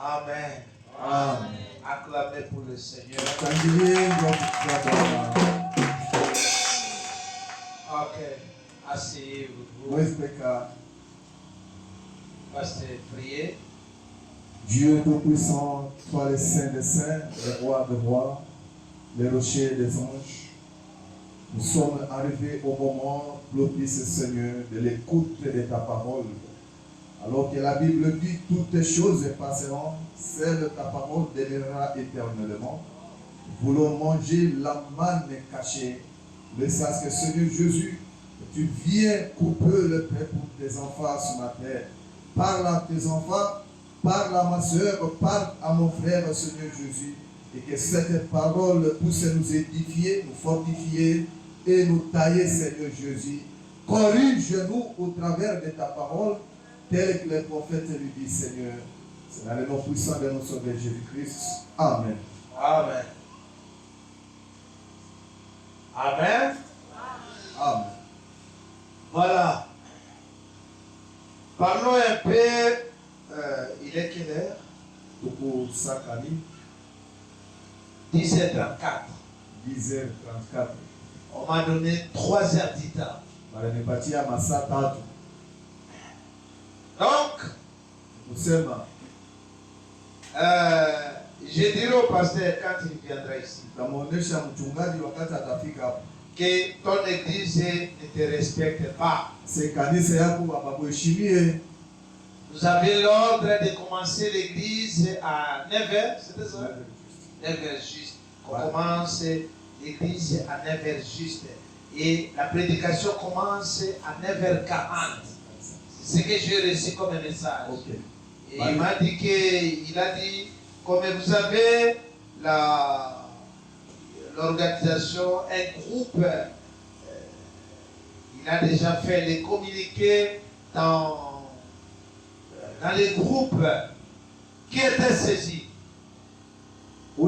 Amen. Amen. Acclamez pour le Seigneur. Ok. Asseyez-vous. Pasteur, priez. Dieu Tout-Puissant, toi le Saint des Saints, le Roi des Rois, le Rocher des Anges, nous sommes arrivés au moment propice, Seigneur, de l'écoute de ta parole. Alors que la Bible dit toutes choses passeront, seule ta parole demeurera éternellement. Nous voulons manger la manne cachée. Mais sache que Seigneur Jésus, tu viens couper le pain pour tes enfants ce matin. Parle à tes enfants, parle à ma soeur, parle à mon frère, Seigneur Jésus. Et que cette parole puisse nous édifier, nous fortifier et nous tailler, Seigneur Jésus. Corrige-nous au travers de ta parole, tel que le prophète lui dit, Seigneur. C'est dans le nom puissant de notre Sauveur Jésus-Christ. Amen. Amen. Amen. Amen. Voilà. Parlons un peu. Il est quelle heure? Pour Sakali, 10h34. 10h34. On m'a donné 3 heures du temps. Donc, je dirai au pasteur quand il viendra ici que ton église ne te respecte pas. Vous avez l'ordre de commencer l'église à 9h, c'était ça? 9h juste. On commence l'église à 9h juste. Et la prédication commence à 9h40. C'est ce que j'ai reçu comme message. Okay. Et il m'a dit qu'il a dit, comme vous avez l'organisation, un groupe, il a déjà fait les communiqués dans les groupes qui étaient saisis. Qui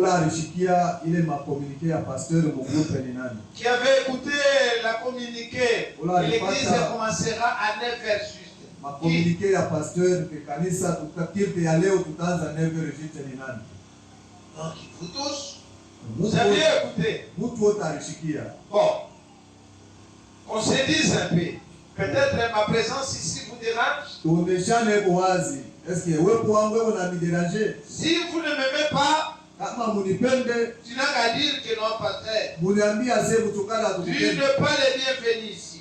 avait écouté la communiqué, l'église commencera à 9h juste. Communiqué à pasteur que kanisa tutakirte leo tutaanza 9h juste ni nani? Donc vous tous, vous avez écouté. Bon, on se dise un peu. Peut-être ma présence ici vous dérange. Est-ce que si vous ne m'aimez pas, tu n'as qu'à dire que non, pasteur. Tu n'es pas le bienvenu ici.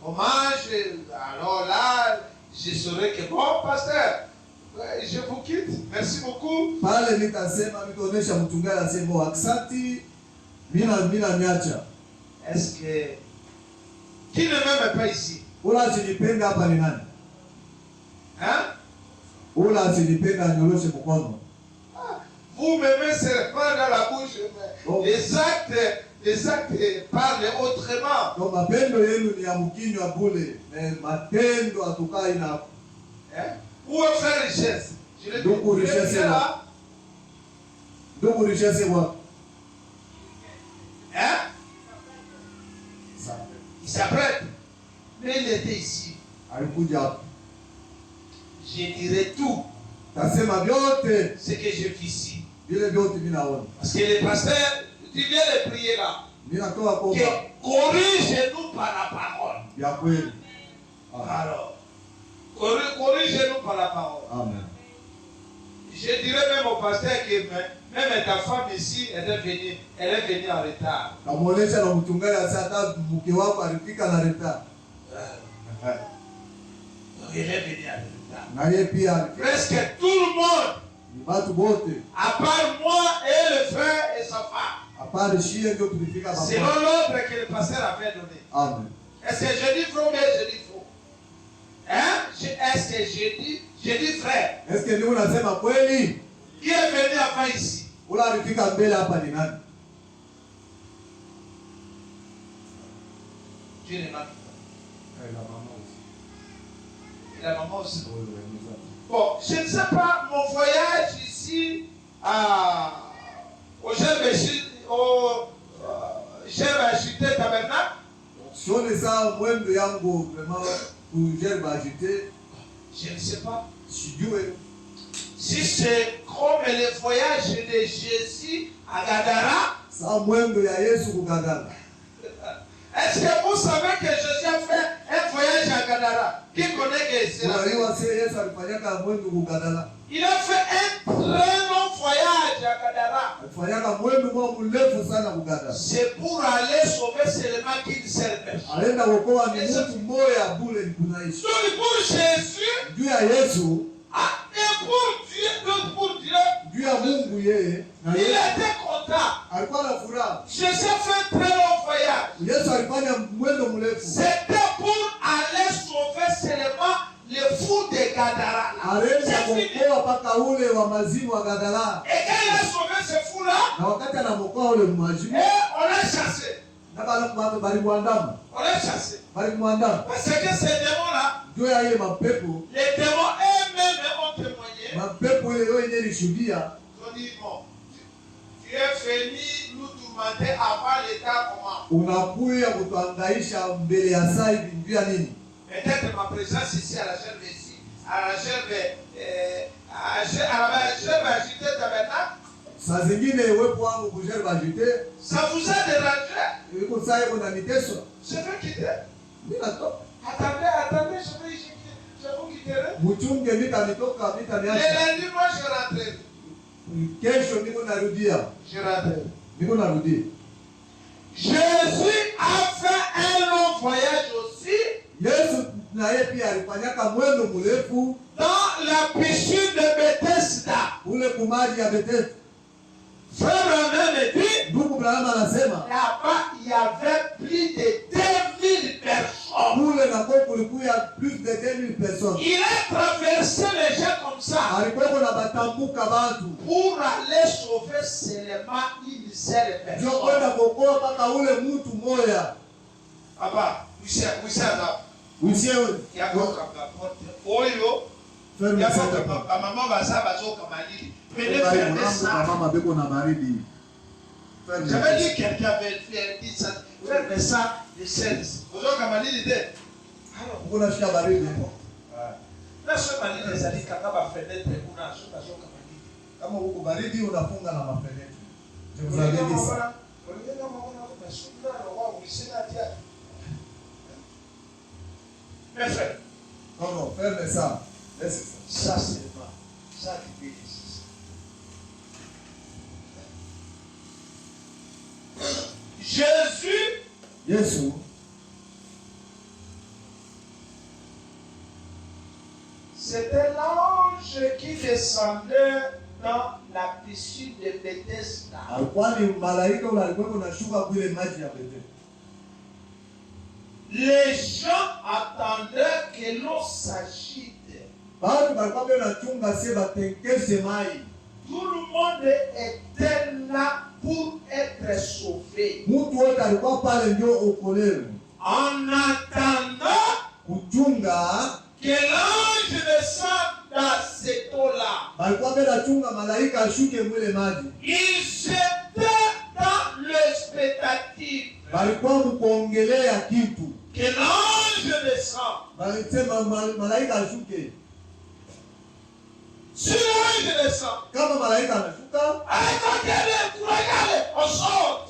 Comment alors là, je saurais que bon, pasteur, je vous quitte. Merci beaucoup. Est-ce que qui ne m'aime pas ici? Hein? Vous m'aimez se répandre dans la bouche, mais les actes parlent autrement. Hein? Où est faire richesse? Je le dis, là. Hein? Il s'apprête. Mais il était ici. Je dirais tout. Ce que je fais ici. Parce que les pasteurs, tu viens de prier là. Corrige-nous par la parole. Alors, corrige-nous par la parole. Amen. Je dirais même au pasteur que même ta femme ici, elle est venue en retard. Elle est venue en retard. Presque tout le monde, à part moi et le frère et sa femme, selon l'ordre que le pasteur avait donné. Amen. Est-ce que je dis faux ou bien je dis faux? Hein? Est-ce que je dis frère? Est-ce que nous nasema kweli? Qui est venu avant ici? Ula alifika mbele hapa ni nani? Dieu ne m'a pas. La maman aussi. Et la maman aussi. Oui, nous avons. Bon, je ne sais pas, mon voyage ici au Gerbe Tabernacle. Si on est ça, moi, vraiment, pour Gerbe agité. Je ne sais pas. Si Dieu est. Si c'est comme le voyage de Jésus à Gadara, Sa mwendo ya Yesu kugadara. est-ce que vous savez que Jésus a fait un voyage à Gadara? Qui connaît que c'est la Il a fait un très long voyage à Gadara. C'est pour aller sauver seulement qu'une seule personne. Donc pour Jésus, et pour Dieu, il était content. Jésus a fait un très long voyage. C'était pour aller sauver seulement les fous de Gadara. Et quand il a sauvé ces fous-là, on l'a chassé. On l'a chassé. Parce que ces démons-là, les démons eux-mêmes ont témoigné. Ils ont dit, bon, tu es venu nous tourmenter avant l'état comment. Peut-être ma présence ici à la gerbe ici, à la gerbe agitée tabernacle. Ça vous a dérangé? Je vais quitter. Attendez, je vous quitterai. Le lundi, moi je rentrerai. Je rentrerai. Jésus a fait un long voyage aussi dans la piscine de Bethesda. Frère René me dit, là-bas il y avait plus de 2000 personnes. Il a traversé les gens comme ça pour aller sauver seulement une seule personne. Papa, il y a maman va ça, j'avais dit quelqu'un avait dit ça, faire ça de 16. Vous avez comme l'idée. Alors, vous l'avez dit. La semaine des années, quand on va fenêtre, on a je vous avais dit ça. Mes frères. Non, ferme ça. Laissez ça. Ça, c'est pas. Ça, qui bénisse. Jésus, c'était l'ange qui descendait dans la piscine de Bethesda. Les gens attendaient que l'eau s'agite. Tout le monde était là pour être sauvé. En attendant que l'ange descende dans cette eau-là, ils étaient dans l'expectative que l'ange descende. Si l'ange descend, regardez, on sort.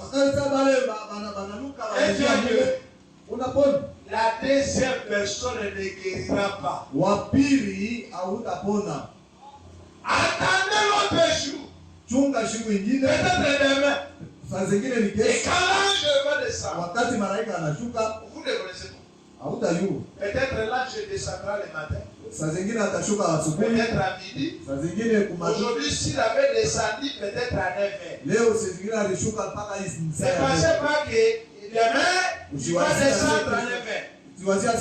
La deuxième personne ne guérira pas. Attendez l'autre jour. Peut-être demain. Et quand l'ange va descendre, vous ne connaissez pas. Peut-être l'ange descendra le matin. Peut-être à midi. Aujourd'hui, s'il avait descendu, peut-être à 9h. Ne pensez pas que demain, il va descendre à 9h. Peut-être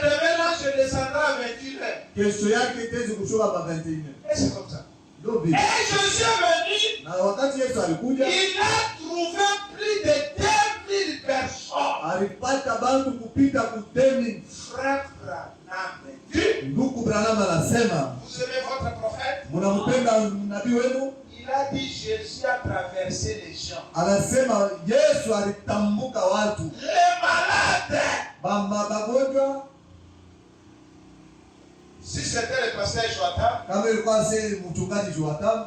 demain, l'ange descendra à 21h. Et c'est comme ça. Et Jésus est venu. Il a trouvé plus de 2000 personnes. Frère Branham dit, vous aimez votre prophète? Il a dit Jésus a traversé les gens. Les malades. Si c'était le pasteur Joatam, kama ilikuwa si mchungaji Joatam,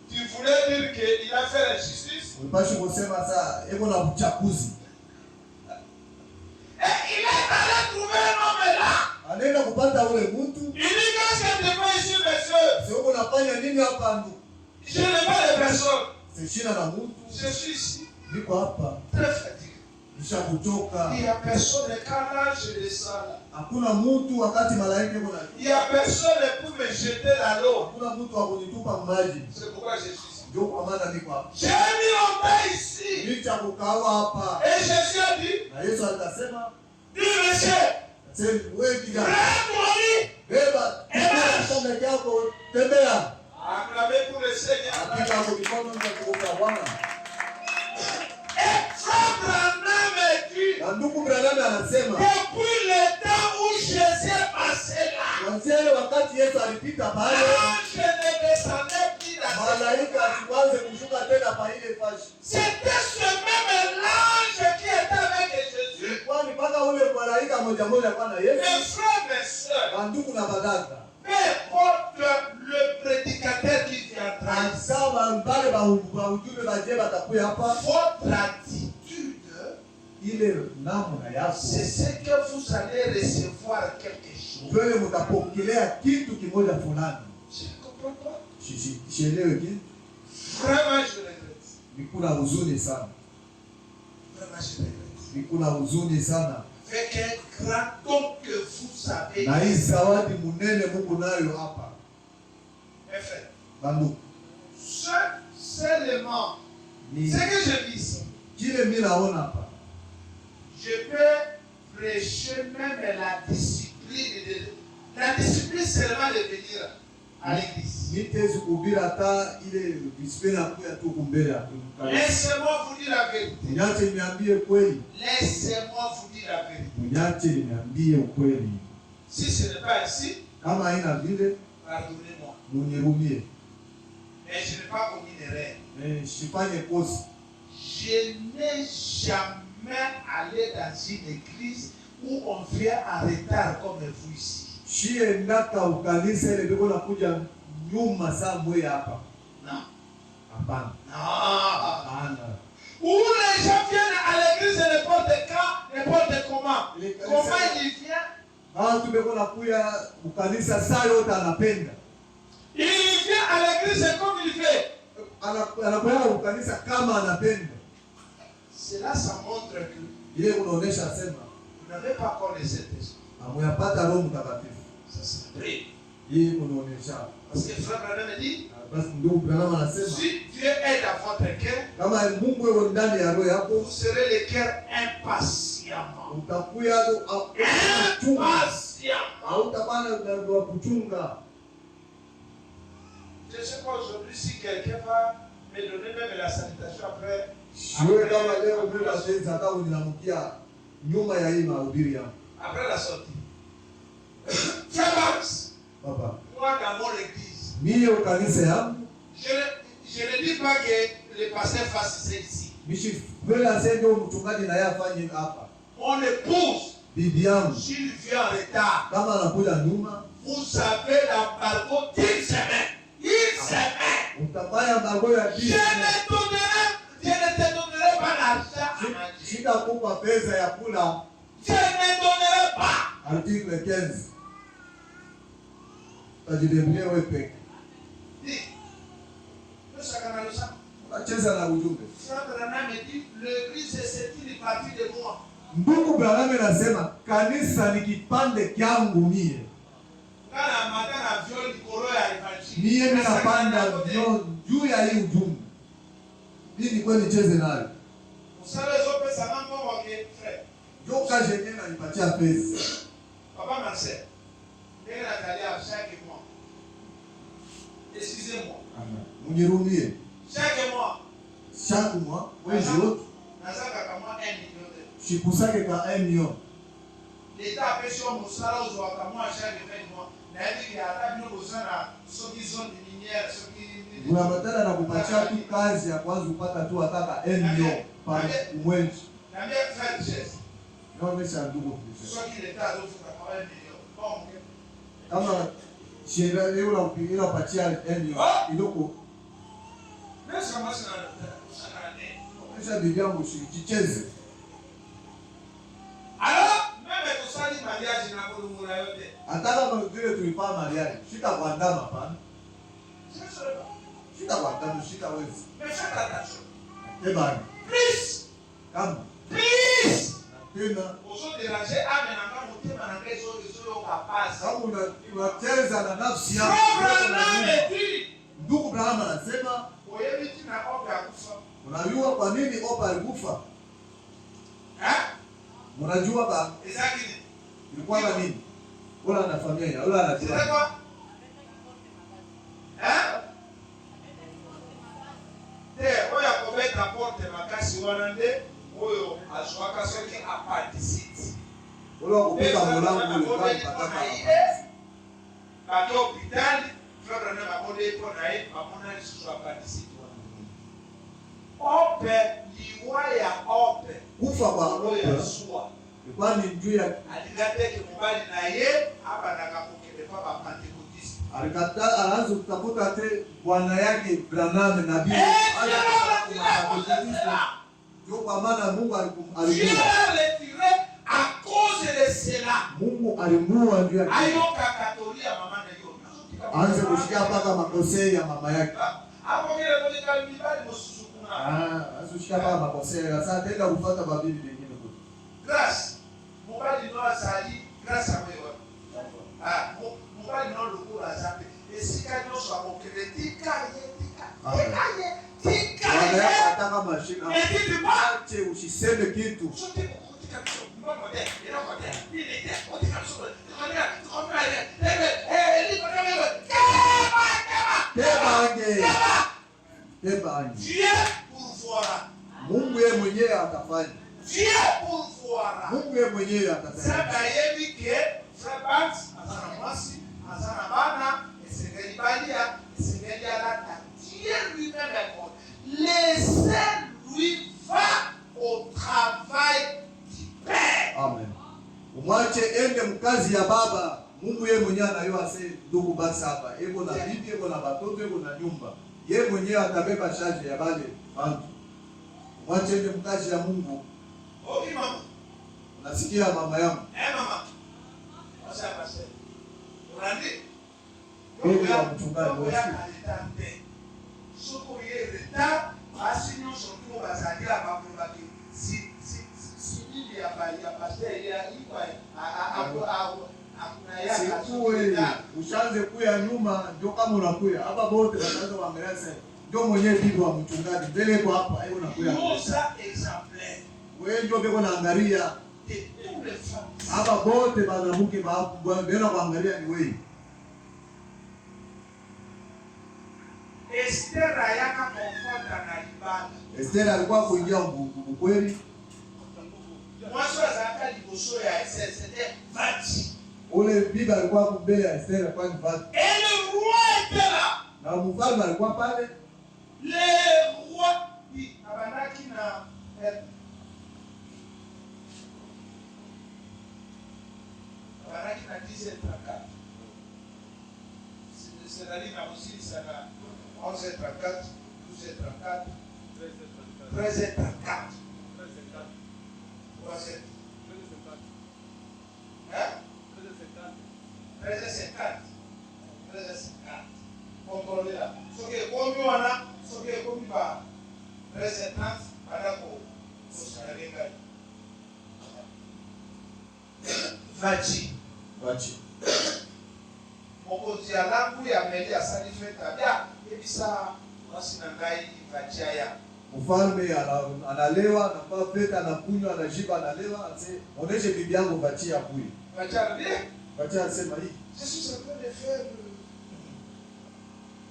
tu voulais dire qu'il a fait la justice. ulipaswa kusema sasa eko na uchaguzi. Et il est allé trouver un homme là. Anaenda kupata ule mtu. Il dit qu'est-ce que tu fais ici, monsieur? Sio unafanya nini hapa ndugu? Je n'ai pas de personne. Sishina na mtu. Je suis ici. Niko hapa. Très fatigué. Nishakuchoka. Il n'y a personne quand l'ange descend là. Hakuna mtu wakati malaika yuko na. Il n'y a personne pour me jeter dans l'eau. Hakuna mtu wa kunitupa maji. C'est pourquoi je suis ici. Ndio kwa maana niko hapa. J'ai mis longtemps ici. Nitakukawa hapa. Et Jésus a dit. Na Yesu atasema, dis monsieur. Sema wewe kijana. Prends-toi. Beba. Sasa yako tembea. Acclamez pour le Seigneur. Hakika kwa mikono ya Bwana. Et Frère Branham dit. Na ndugu Branham anasema. Depuis le temps où Jésus est passé là. Kuanzia wakati Yesu alipita pale. Je ne descendais plus dans malaika asianze kushuka tena pa ile fashi. C'était ce même ange qui était avec Jésus. Kwani mpaka ule malaika moja moja kwa na Yesu. Mes frères, mes sœurs. Ndugu na badaka. Peu importe le prédicateur qui viendra. Sawa mbale ba ujumbe baje batakuya hapa. Votre attitude, ile namna yako. C'est ce que vous allez recevoir quelque chose. Wewe mtapokelea kitu kimoja fulani. Je ne comprends pas. Sielewi kitu. Vraiment je regrette. Nikuna huzuni sana. Vraiment je regrette. Nikuna huzuni sana. Avec un grand don que vous avez. Na hii zawadi munene Mungu nayo hapa. Mes frères. Bandu. Seulement. Ce que je vis ici. Kile mimi naona hapa. Je peux prêcher même la discipline. La discipline seulement de venir à l'église. Nitezi kubira hata ile discipline ya tu kumbele. Laissez-moi vous dire la vérité. Niache niambie kweli. Laissez-moi vous dire la vérité. Niache niambie ukweli. Si ce n'est pas ainsi, kama haina vile, pardonnez-moi. Munirumie. Mais je n'ai pas commis d'erreur. Sifanye kosa. Je n'ai jamais allé dans une église où on vient en retard comme vous ici. Shie ndaka ukanisa ile beko nakuja nyuma saa mwe hapa. Non. Hapana. Non. Hapana. Où les gens viennent à l'église n'importe quand, n'importe comment. Comment il vient? Tu beko nakuja ukanisa saa yote anapenda. Il vient à l'église comme il fait. Anakuja ukanisa kama anapenda. Cela ça montre que ile unaonesha sema vous n'avez pas encore les Saint-Esprit. Amuyapata Roho Mtakatifu. Ça c'est vrai. Hii unaonesha. Parce que frère Branham dit, basi ndugu Branham anasema si Dieu est dans votre cœur, kama Mungu yuko ndani ya roho yako, vous serez le cœur impatiemment. Utakuya Impatiemment. Utakuwa na kuchunga. Je ne sais pas aujourd'hui si quelqu'un va me donner même la salutation après. Siwe kama leo bila senza hata uninamukia nyuma ya hii mahubiri yangu. Après la sortie. Frère Max. Papa. Moi dans mon église. Mimi au kanisa yangu. Je ne dis pas que le pasteur fasse ça ici. Mishi vela sendo mchungaji na yeye afanye hapa. Mon épouse. Bibi yangu. S'il vient en retard. Kama anakuja nyuma. Vous avez l'embargo d'une semaine. Une semaine. Utapaya embargo ya bibi. Je ne te donnerai pas l'argent. Sitakupa pesa ya kula. Je ne donnerai pas. Article 15. Tajidemia wewe peke. Acheza na ujumbe. Frère Branham dit, l'église c'est une partie de moi. Ndugu Branham anasema kanisa ni kipande kyangu mie. Kana magana viol dikoro ya evangelie. Mie ninapanda juu ya hii ujumbe. Mimi kwa nicheze nayo. Usale zope sana mambo wake frère. Joka jenye na nipatia pesa. Papa Marcel. Ndio natalia chaque mois. Excusez-moi. Munirumie. Chaque mois, wewe wote. Nazaka kama 1 million. Shikusake ka 1 million. L'État a pêché au Moussala aux Ouakamwa chaque 20 mois. N'a-t-il a bien besoin de zone de minière, ce qui. Unamatana na kupatia tu kazi ya kwanza upata tu ataka 1 million par mwezi. Na bien faire geste. Non mais c'est un double. Soit qu'il l'État a offert 1 million. Bon. Kama sheria leo la patia iloko. Nessa massa na Kisha bibi yangu jicheze. Alors, même kusali mariage na kulungula yote. Ataka kwa vile tulifanya mariage, shika kwa ndama hapana. Shika kwa ndama, shika wewe. Mais faites attention. Ebani. Please. Kama. Please. Tena. Uso déranger ame na kama mutema na ngezo zo kapasa. Kama unacheza na nafsi yako. Ndugu Abraham anasema, oyebiti na opa kufa. Unajua kwa nini Opa alikufa? Unajua ba? Exactly. Ilikuwa na nini? Wala na familia, wala na jirani. Oya kobeta porte makasi wana nde oyo azwaka soki appendicite. Wala kupeka mlango ule kwa pataka. Bato hospitali, frère na babode po na ye, bamona lisusu appendicite. Ope liwa ya ope kufa kwa Ope ilikuwa ni juu ya aligateke mubali na ye hapa nakapokele kwa Pentecoste. Alikata anaanza kutafuta te bwana yake Branham nabii. Ndio kwa maana Mungu alimua. À cause de cela. Mungu alimua ndio yake. Ayoka katolia mama na hiyo. Aanze kushikia mpaka makosei ya mama yake. Hapo vile kwa kalibali msusukuna. Asushika mpaka makosei. Sasa tenda kufuata babibi nyingine kule. Grâce. Mobali no asali, grâce a wewe. Mobali no lukula zambe. Esika no so amokeretika yetika. Tika. Wale ataka mashina. Ache usiseme kitu. Dieu pourvoira. Mungu yeye mwenyewe atafanya. Dieu pourvoira. Mungu yeye mwenyewe atafanya. Sasa yebi ke frabat azana mwasi, azana bana, esengeli balia, esengeli alata. Dieu lui-même est bon. Laissez-lui va au travail du Père. Amen. Umwache ende mkazi ya baba. Mungu yeye mwenyewe anayua ase ndugu basi hapa. Eko na bibi, eko na watoto, eko na nyumba. Yeye mwenyewe atabeba charge ya bale bantu. Umwache ende mkazi ya Mungu. Okay mama. Unasikia mama yangu? Mama. Wasa pastor. Urandi? Mungu ya mchungaji wewe. Soko ye retard, asinyo sotu bazagira bakubaki. Si ya pastor ya ikwa Sikuwe, ushanze kuya nyuma, ndio kama unakuya. Hapa bote wanaanza kuangalia sasa. Ndio mwenyewe bibi wa mchungaji. Mbele kwa hapa, hiyo unakuya. Mosa exemplaire. Wewe ndio beko naangalia. Hapa bote banamuke bwana bena kuangalia ni wewe. Esther ayaka komfota na ibada. Esther alikuwa kuingia ukweli. Mwanzo zaka liboso ya c'était vati. Ule bibi alikuwa mbele ya Esther alikuwa ni vati. Et le roi était là. Na mfalme alikuwa pale. Le roi dit abanaki na abanaki na 10h34. C'est-à-dire na aussi ça na 11h34, 12h34, 13h34. 13h50. Contrôlez là. Ce qui est commis, ce qui est commis par 13h30, Vachi. Mokozi ya langu ya meli ya salifeta. Bia, ebisa wasi na ngai vachaya. Mfalme analewa, anafaa feta, anakunywa, anajiba, analewa, ase oneshe bibi yangu vachia kuyi. Vachia bien. Vachia anasema hii. Je suis en train de faire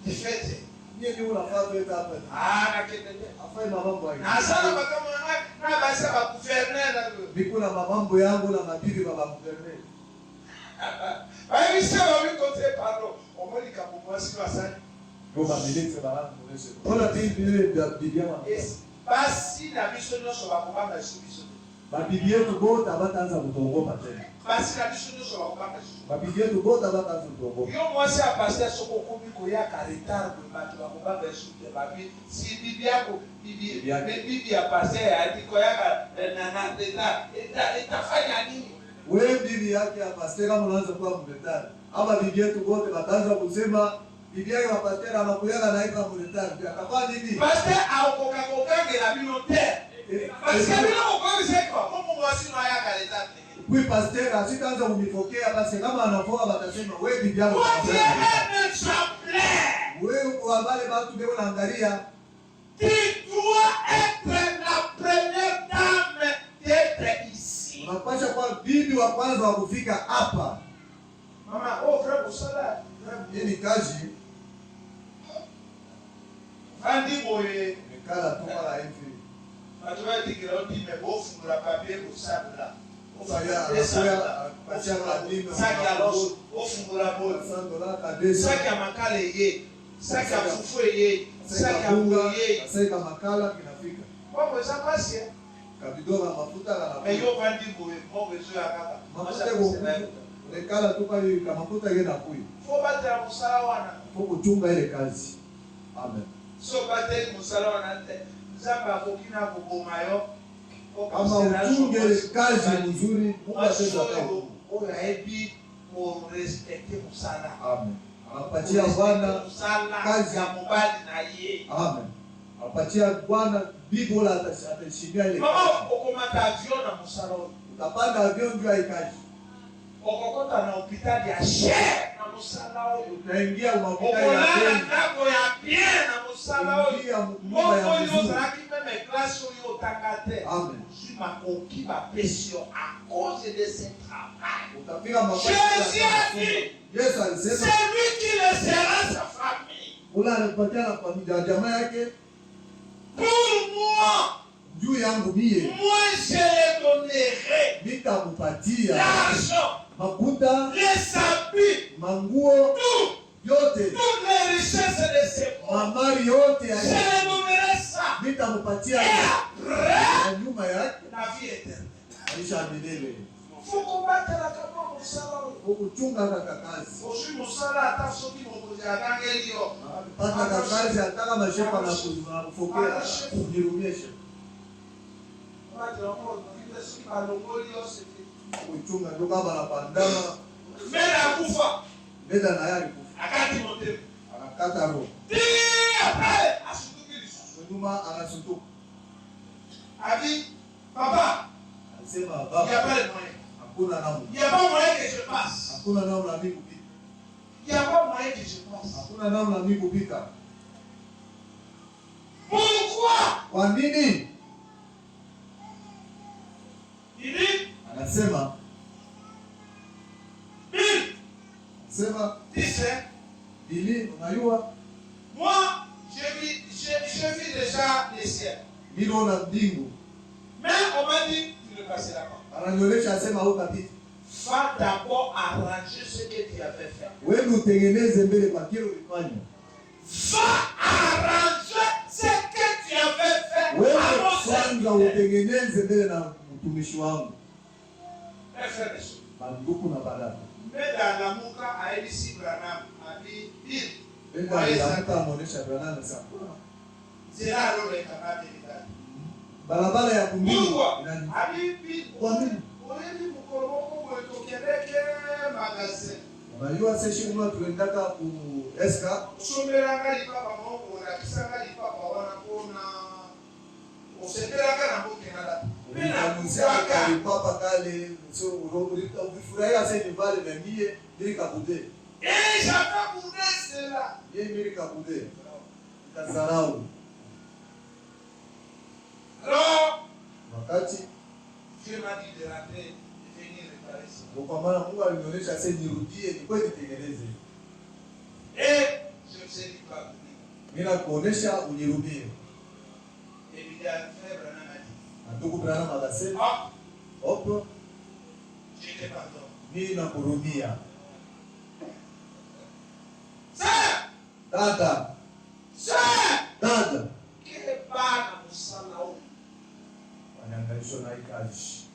des fêtes. Niye ndio unafaa feta hapa. Nakendele. Afai mambo hayo. Na sana kama na basi ba gouverneur na. Bikuna mambo yangu na mabibi baba gouverneur. Bayi sema wiko te pardon. Omoli kapumwasi kwa sana. Roba ministre bana oneshe. Ona bibi ile bibi yangu. Basi na biso nyonso bakobanga biso. Babibi yetu bote abataanza kutongopa tena. Parce que biso nyonso bakobanga Jésus. Babibi yetu bote abataanza kutongopa. Yo mwasi ya pasteur soko komi koyaka retard ko bato bakobanga Jésus te babi si bibi yako bibi ya pasteur ati koyaka na retard itafanya nini? Wewe bibi yake ya pasteur kama unaanza kuwa mretard. Ama bibi yetu bote bataanza kusema bibi yake ya pasteur anakuyaga na ika mretard. Akafanya nini? Pasteur aokoka la binote. Parce que bino ko c'est quoi? Comment mwasi no yaka retard? Oui, pasteur, asitaanza kunifokea basi kama anafoka batasema wewe bibi yako. Wewe kwa wale watu ndio wanaangalia. Tu dois être la première dame d'être ici. Unapaswa kuwa bibi wa kwanza wa kufika hapa. Mama, oh frère Busala, Hii ni kazi. Andi boye. Nikala tu mara hivi. Watu wa tikira odi mebofu la papier Busala. Saki ya loso, ofungula bodi. Saki ya makale ye, saki ya fufu ye, saki ya unga ye. Saki ya makala kinafika. Kwa mweza pasi ya? Kabidora mafuta la na hiyo bandi boye, mwezo ya kaka. Mafuta kwa nekala tu pale kama mafuta yena kuyi. Fo batela musala wana. Fo kuchunga ile kazi. Amen. So batela musala wana te. Nzamba kokina kuboma yo. Ama uchunge kazi nzuri, Mungu ataweza kukupa. Unaebi ku respecte musala. Amen. Anapatia Bwana kazi ya mubali na ye. Amen. Anapatia Bwana bibi wala atashimia ile. Mama ukomata avion na musala. Utapanda avion ndio haikaji. Okokota na hospitali ya share na musala. Utaingia kwa hospitali ya share. Ndako ya bien na musala. Mungu ya mzuri. Amen. Jésus a dit, c'est lui qui laissera sa famille. Pour moi, moi je les donnerai l'argent, les habits, toutes les richesses de ce monde. Je les donnerai ça. Nitampatia na nyuma yake na vie éternelle. Maisha milele. Fukumbata la kama musala. Ukuchunga kaka kazi. Oshi musala hata soki mokozi agangelio. Pata kazi ataka mashepa na kufokea kujirumisha. Watu wao ndio soki balongolio sisi. Kuchunga ndio kama anapandana. Mera kufa. Meda na yari kufa. Akati mote. Anakata roho. Après Numa anasutuka. Abi, papa. Anasema baba. Il y a pas de moyen. Hakuna namna. Il y a pas moyen que je passe. Hakuna namna mimi kupita. Il y a pas moyen que je passe. Hakuna namna mimi kupita. Pourquoi? Kwa nini? Il dit. Anasema. Bill. Sema. Dice. Ili unayua. Moi, je vis déjà les cieux. Niliona mbingu. Mais on m'a dit, tu ne passeras pas. Ananionyesha asema hukapita. Va d'abord arranger ce que tu avais fait. Wewe utengeneze mbele kwa kile ulifanya. Va arranger ce que tu avais fait. Wewe kwanza utengeneze mbele na mtumishi wangu. Banduku na badala. Mbele na muka aibisi Branham abi Bill. Mbele ya muka amonesha Branham sasa. Zera role kama bila. Barabara ya kumbingu. Abi Bill. Kwa nini? Oyebi mukoroko wetokeleke magazine. Unajua sisi kama tuendaka ku Eska. Usomberanga lipapa moko na kisanga lipapa wana kona. Useperanga na mboke nada. Bila lipapa kale so urifurahia sasa ni vale na mie ili kabude. Jaka bude sela. Yeye mimi kabude. Kazarau. Alors, wakati Dieu m'a dit de rentrer, de venir réparer ça. Kwa maana Mungu alinionyesha sasa nirudie ni kweli nitengeneze. Je ne sais pas. Mimi nakuonesha unirudie. Et il a fait Branham a dit. Ndugu Branham akasema, "Hop, je te pardonne. Mimi nakurudia." Dada. Dada. Que bana musala huko. Wanaangaishwa na hii kazi.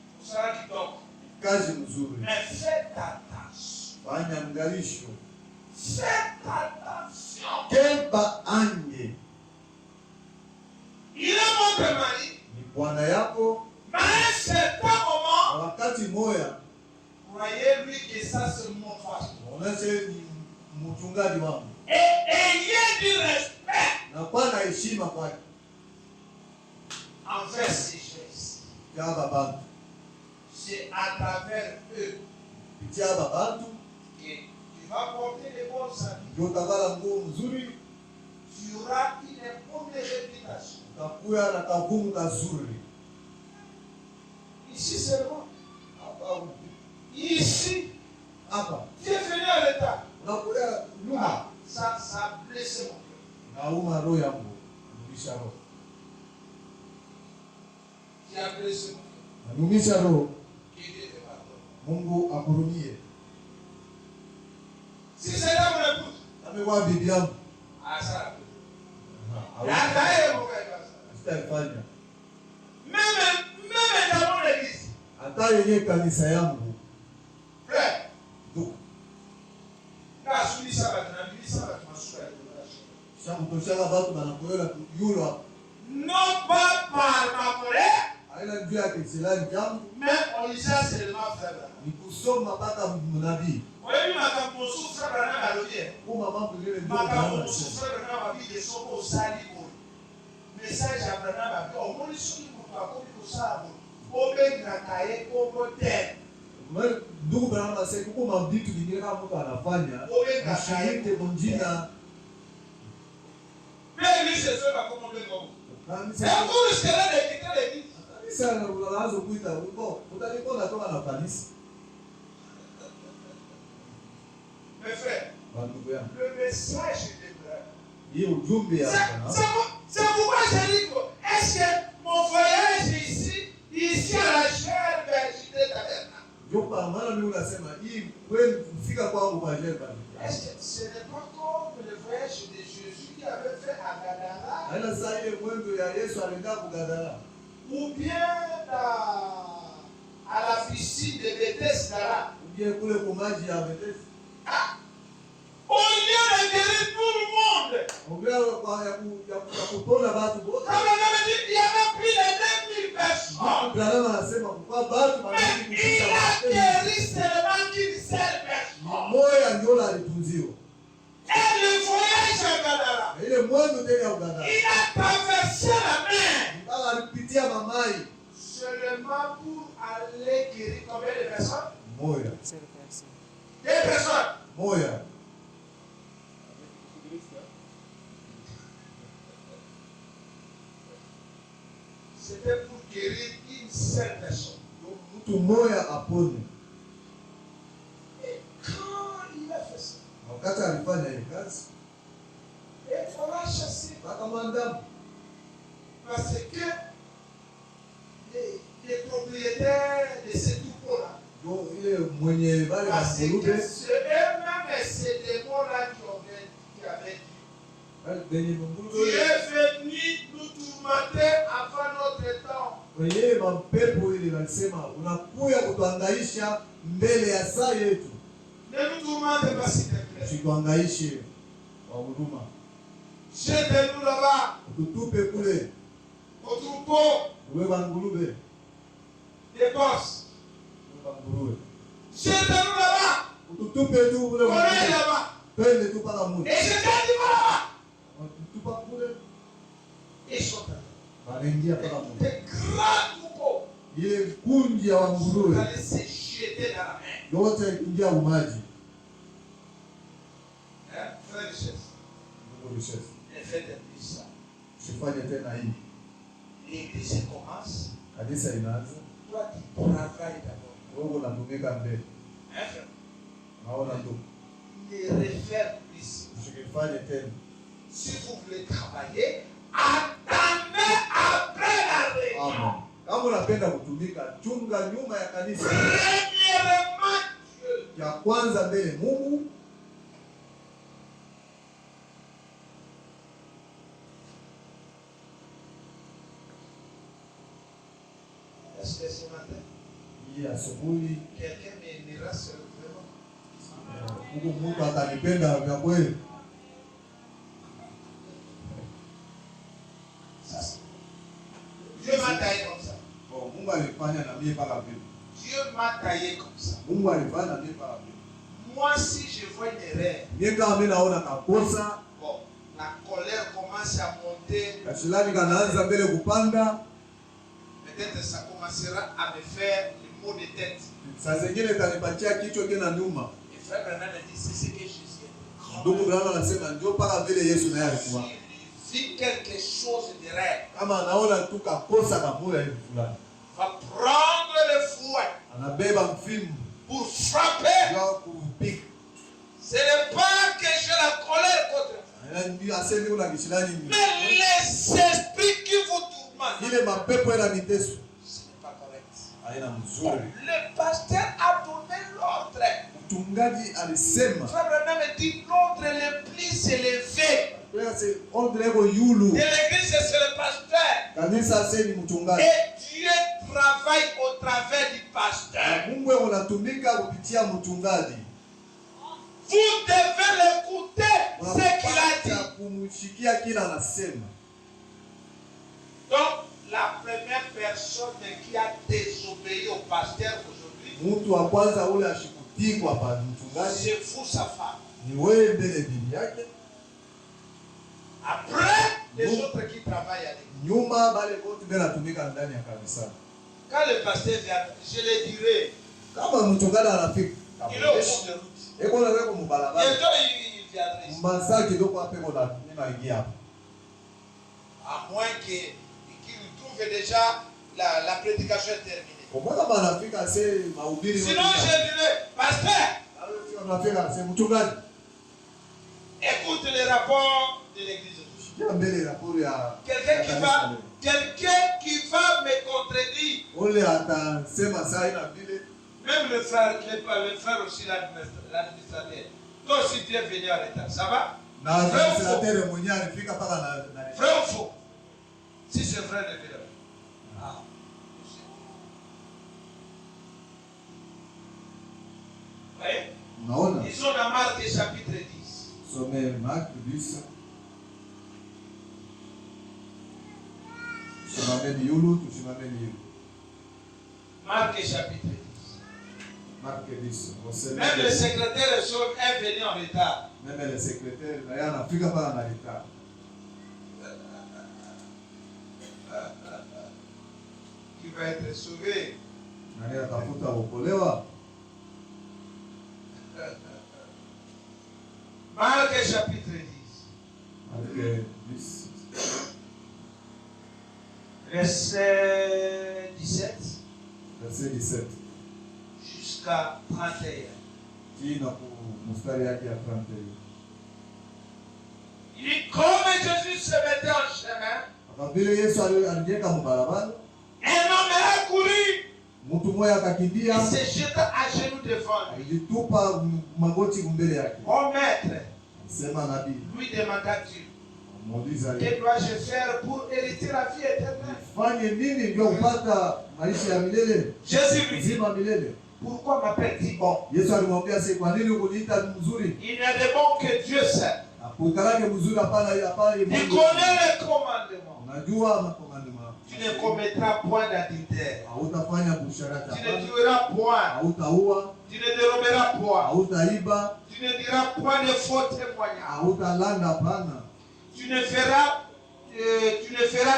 kazi mzuri. Mais faites attention. Fanya angalisho. Faites attention. Keba anje. Il est votre mari. Ni bwana yako. Mais à un certain moment, Wakati moya, croyez-lui que ça c'est mon frère. oneshe ni mchungaji wangu. Et ayez du respect Na kwa na heshima kwake. envers ces choses. Kia babantu. C'est à travers eux Pitia babantu. que tu vas porter les bons habits. Ndio utavala nguo mzuri. Tu auras une bonne réputation. Utakuya na kavumu kazuri. Ici seulement. Hapa Ici. hapa. Tu es venu à l'état. Unakuya nyuma. Ça blesse mon cœur. Nauma roho yangu. Numisha roho. Tu as blessé mon cœur. Numisha roho. Que Dieu te pardonne. Mungu akurumie. Si c'est là mon épouse. Amekuwa bibi yangu. Ah, ça. Hawezi. Yataye mon cœur. Sitaifanya. Même dans mon église. Hata yenye kanisa yangu. Frère. Ndugu. Là, je dis ça maintenant. Je dis ça maintenant. Shakutoshaka watu banakoyola yule Non pas par ma colère, haina njia ya kisilani jambo mais on lisait seulement frère. ni kusoma mpaka mnabii Oui, ma campagne frère na malodie. kuma mambo ile ndio Ma campagne kama frère na ma vie de son au sali ko. Message Abraham ba ko mo ni soki ko ka ko ko sabo. O be na kae ko ko te. ndugu bana sasa kuma vitu vingine kama mtu anafanya ashirike mjina Mais lui c'est ça ba ko mo be ko. kanisa Et pour le sera de quitter l'église. kanisa unaanza kuita uko utalipona toka na kanisa Mes frères, ndugu yangu le message de Abraham. hiyo ujumbe ya C'est pourquoi je dis que est-ce que mon voyage ici à la chair Bergité Tabernacle, ndio kwa maana mimi unasema hii wewe kufika kwangu kwa jeba est-ce que ce n'est pas comme le voyage de Jésus qui avait fait à Gadara haina saa ile mwendo ya Yesu alienda kugadara ou bien à la piscine de Bethesda uje kule kwa maji ya Bethesda au lieu de guérir tout le monde. ongea kwa ya kupona watu wote Comme on avait dit, il y avait plus de 2000 personnes. Bwana anasema kwa watu Mais il a guéri seulement qu'une seule personne. moya ndio alitunziwa Et le voyage à Gadara, ile mwendo tena ya ugadara il a traversé la mer mpaka alipitia mamai seulement pour aller guérir combien de personnes? moya Deux personnes. moya C'était pour guérir une seule personne. mtu moya apone. Et quand il a fait ça, Wakati alifanya hiyo kazi il fallait chasser. akamwandama Parce que les propriétaires de ces troupeaux-là, ndio ile mwenye bali parce que ngurube c'est eux-mêmes ces démons-là qui avaient dit bali benye tu ngurube es venu nous tourmenter avant notre temps. wenyewe mapepo ile walisema unakuya kutuangaisha mbele ya saa yetu, Ne nous tourmente pas s'il te plaît. usituangaishe kwa huduma, Jetez-nous là-bas ututupe kule au troupeau uwe ngurube des bosses. uwe ngurube Jetez-nous là-bas. ututupe tu kule On est là-bas. twende tu paka mudi Et jetez-nous là-bas. ututupa kule Ils sont là. wanaingia paka mudi Des grands troupeaux. ile kunji ya Vous ngurube allez se jeter dans la mer. yote ingia umaji. Hein? Frère de chef. Ndugu Richesse, Ne faites plus ça. usifanye tena hii. L'église commence. Kanisa inaanza, Toi, tu travailles d'abord. wewe unatumika mbele. Hein, frère? Naona ndugu, Ne refaites plus. usikifanye tena. Si vous voulez travailler, attendez après la réunion. Amen. Kama unapenda kutumika, chunga nyuma ya kanisa. Premièrement, Dieu. Ya kwanza mbele Mungu. Est-ce que ce matin, hii asubuhi. Quelqu'un m'aimera vraiment. Mungu Mungu atanipenda vya kweli. Dieu m'a taillé comme ça. Bon, Mungu alifanya na mimi paka vile. Dieu m'a taillé comme ça. Mungu alifanya na mimi paka vile. Moi, si je vois une erreur, Mimi kama mimi naona kakosa, bon, la colère commence à monter. kashilani kanaanza mbele kupanda. Peut-être ça commencera à me faire le mot de tête. Saa zingine itanipatia kichwa kina nyuma. Et frère Branham a dit, c'est ce que Jésus a dit. Ndugu Branham anasema ndio paka vile Yesu naye alikuwa. S'il vit quelque chose de rare, Kama anaona tu kakosa kamoya hivi fulani, va prendre le fouet anabeba mfimbo pour frapper. ndio kupiga. Ce n'est pas que j'ai la colère contre vous, Ndio asemi una kishilani mimi. mais les esprits qui vous tourmentent, Ile mapepo yana miteso. ce n'est pas correct. Haina mzuri. Le pasteur a donné l'ordre. Mchungaji alisema Frère Branham dit l'ordre le plus élevé c'est ordre ego yulu. de l'église, c'est le pasteur. Kanisa sasa ni mchungaji. Et Dieu travaille au travers du pasteur. Mungu unatumika kupitia mchungaji. Vous devez l'écouter, ce qu'il a dit. Kumshikia kila anasema. Donc, la première personne qui a désobéi au pasteur aujourd'hui, Mtu wa kwanza ule ashikutii kwa mchungaji c'est vous, sa femme. ni wewe mbele bibi yake. Après, les autres qui travaillent avec. Nyuma bale wote ndio natumika ndani ya kanisa. Quand le pasteur vient, je le dirai, Kama mchungaji anafika, il est au bout de route. eko na wewe mbalabala. Bientôt, il viendra ici. Mbanza kidogo hapo eko na ninaingia hapo. À moins qu'il trouve déjà la prédication terminée. Kwa kama anafika sasa mahubiri Sinon, je dirais, pasteur, anafika sasa mchungaji. écoute les rapports de l'église. Sikia mbele raporo ya Quelqu'un qui va me contredire. ole atasema saa ina vile. Même le frère aussi, l'administrateur. Toi aussi, tu es venu en retard. Ça va? Na administrateur mwenyewe alifika paka na Vrai ou faux? Si c'est vrai, le ah. Voyez? Unaona? Ils sont dans Marc chapitre 10. Sommet Marc 10. Tusimameni yulu. Marc chapitre 10. Marc 10. Même le secrétaire est venu en retard. Même le secrétaire, il anafika paka na retard. Qui va être sauvé. Nani atafuta kuokolewa? Marc chapitre 10. Marc 10. Verset 17. Verset 17. Jusqu'à 31. Kina mstari yake ya 31. Il dit, comme Jésus se mettait en chemin, Akabili Yesu alijenga mbarabara. un homme a couru. Mtu mmoja akakimbia, Il se jeta à genoux devant lui. alijitupa magoti mbele yake. Oh maître, Sema nabii, lui demanda-t-il, muuliza que yeye, dois-je faire pour hériter la vie éternelle? fanye nini ndio upata maisha ya milele? Jésus lui dit, Uzima milele. pourquoi m'appelles-tu bon? Yesu alimwambia sasa, kwa nini ukuniita mzuri? Il n'y a de bon que Dieu seul. Akuikalake mzuri hapana Tu connais les commandements. Unajua makomandema. Tu ne commettras point d'adultère. Hautafanya busharati. Tu ne tueras point. Hautaua. Tu ne déroberas point. Hautaiba. Tu ne diras point de faux témoignages. Hautalanda hapana. Tu ne feras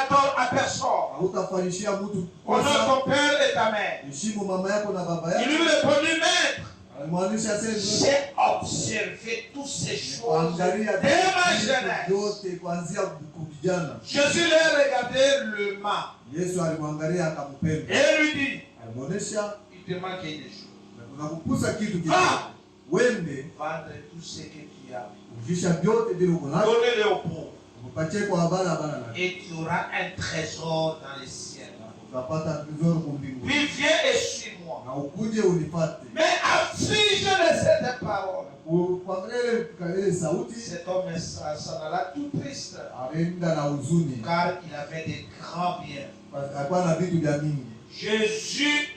tort à personne. Hautafanyishia mtu Honore kosa. ton père et ta mère. Heshimu mama yako na baba Il yako. lui répondit, maître, Alimaanisha sasa j'ai observé toutes ces choses kuangalia dès ma jeunesse. yote kuanzia vijana. Jésus leur regardait le mât Yesu alimwangalia akampenda. et lui dit, Alimuonesha il te manque une chose. unakupusa kitu kidogo. Va! Wende Vendre tout ce que tu as. ujisha vyote vile uko navyo. Donne-le aux pauvres. Upatie kwa habari na. Et tu auras un trésor dans les cieux. Utapata trésor kwa mbinguni. Puis viens et suis-moi. Na ukuje unipate. Mais afflige de cette parole. Kuangalia sauti. Cet homme s'en alla tout triste. Aenda na huzuni. Car il avait des grands biens. Alikuwa na vitu vya mingi. Jésus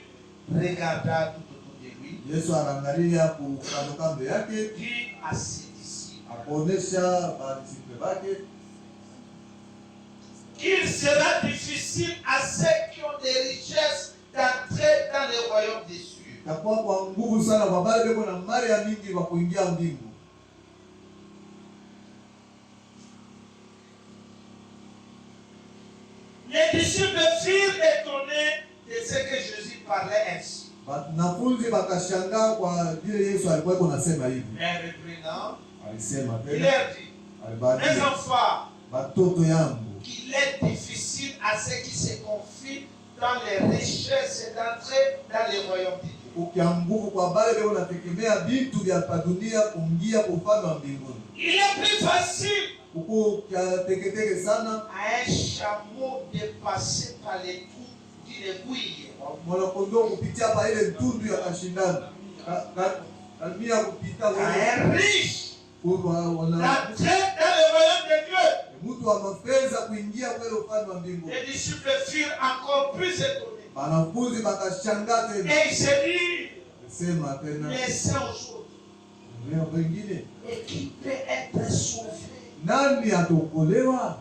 regarda tout autour de lui. Yesu anaangalia kando kando yake, Dit à ses disciples akaonesha badisiple bake qu'il sera difficile à ceux qui ont des richesses d'entrer dans le royaume des cieux. takuwa kwa nguvu sana kwa wale beko na mali ya mingi wa kuingia mbingu. Les disciples furent étonnés de ce que Jésus parlait ainsi. Wanafunzi wakashangaa kwa vile Yesu alikuwa anasema hivi. Mais reprenant, Alisema il tena, leur dit, mes enfants, watoto yangu, qu'il est difficile à ceux qui se confient dans les richesses d'entrer dans le royaume de Dieu. ukia nguvu kwa wale beko nategemea vitu vya dunia kuingia kwa ufalme wa mbinguni. Il est plus facile Huko teketeke sana à un chameau de passer par les trous d'une aiguille. mwanakondoo kupitia pa ile tundu ya mashindano kalmia kupita À un riche wana d'entrer dans le royaume de Dieu. mtu wa mafedha kuingia kwa ile ufalme wa mbinguni. Les disciples furent encore plus étonnés. Wanafunzi wakashangaa tena, Et ils se disent, sema tena les saints autres, leo wengine, et qui peut être sauvé? nani ataokolewa?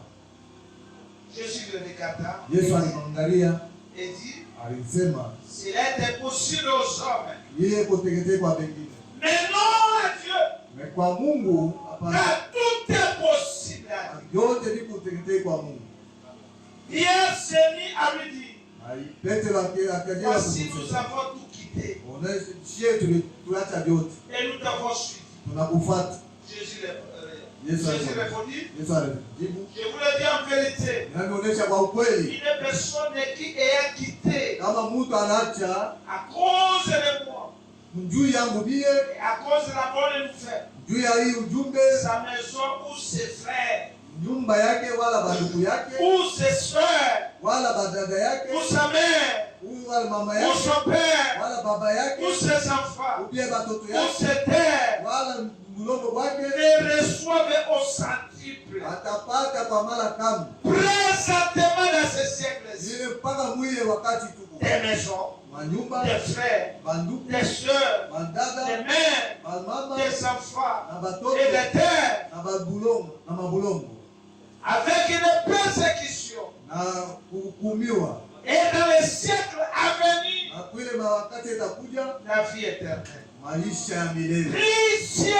Jésus le regarda Yesu alimwangalia et dit, alisema, s'il est impossible aux hommes, yeye kuteketee kwa wengine, mais non à Dieu, na kwa Mungu hapana. car tout est possible à Dieu. Yote ni kuteketee kwa Mungu. Pierre s'est mis à lui dire, Petro akajenga voici nous avons tout quitté oneshe tuliacha vyote et nous t'avons suivi. tunakufuata. Jésus Yesu répondit, Yesu alijibu, je vous le dis en vérité, inaonyesha kwa ukweli, une personne qui est quittée kama mtu anaacha à cause de moi juu yangu bie, et à cause de la bonne nouvelle, juu ya hii ujumbe, sa maison ou ses frères, nyumba yake wala bandugu yake ou ses soeurs, wala badada yake ou sa mère, wala mama ou yake son père, wala baba yake ou ses enfants, ubie batoto ou yake ses terres, wala mlongo wake ne reçoivent au centuple, atapata kwa mara kama présentement dans ce siècle-ci, ile mpaka mwiye wakati tuko des maisons, manyumba des frères, bandugu des soeurs, bandada des mères, bamama des enfants na batoto et des terres, na babulongo na mabulongo avec une persécution. na kuhukumiwa Et dans les siècles à venir, na kwile mawakati itakuja la vie éternelle. maisha ya milele. Chrétiens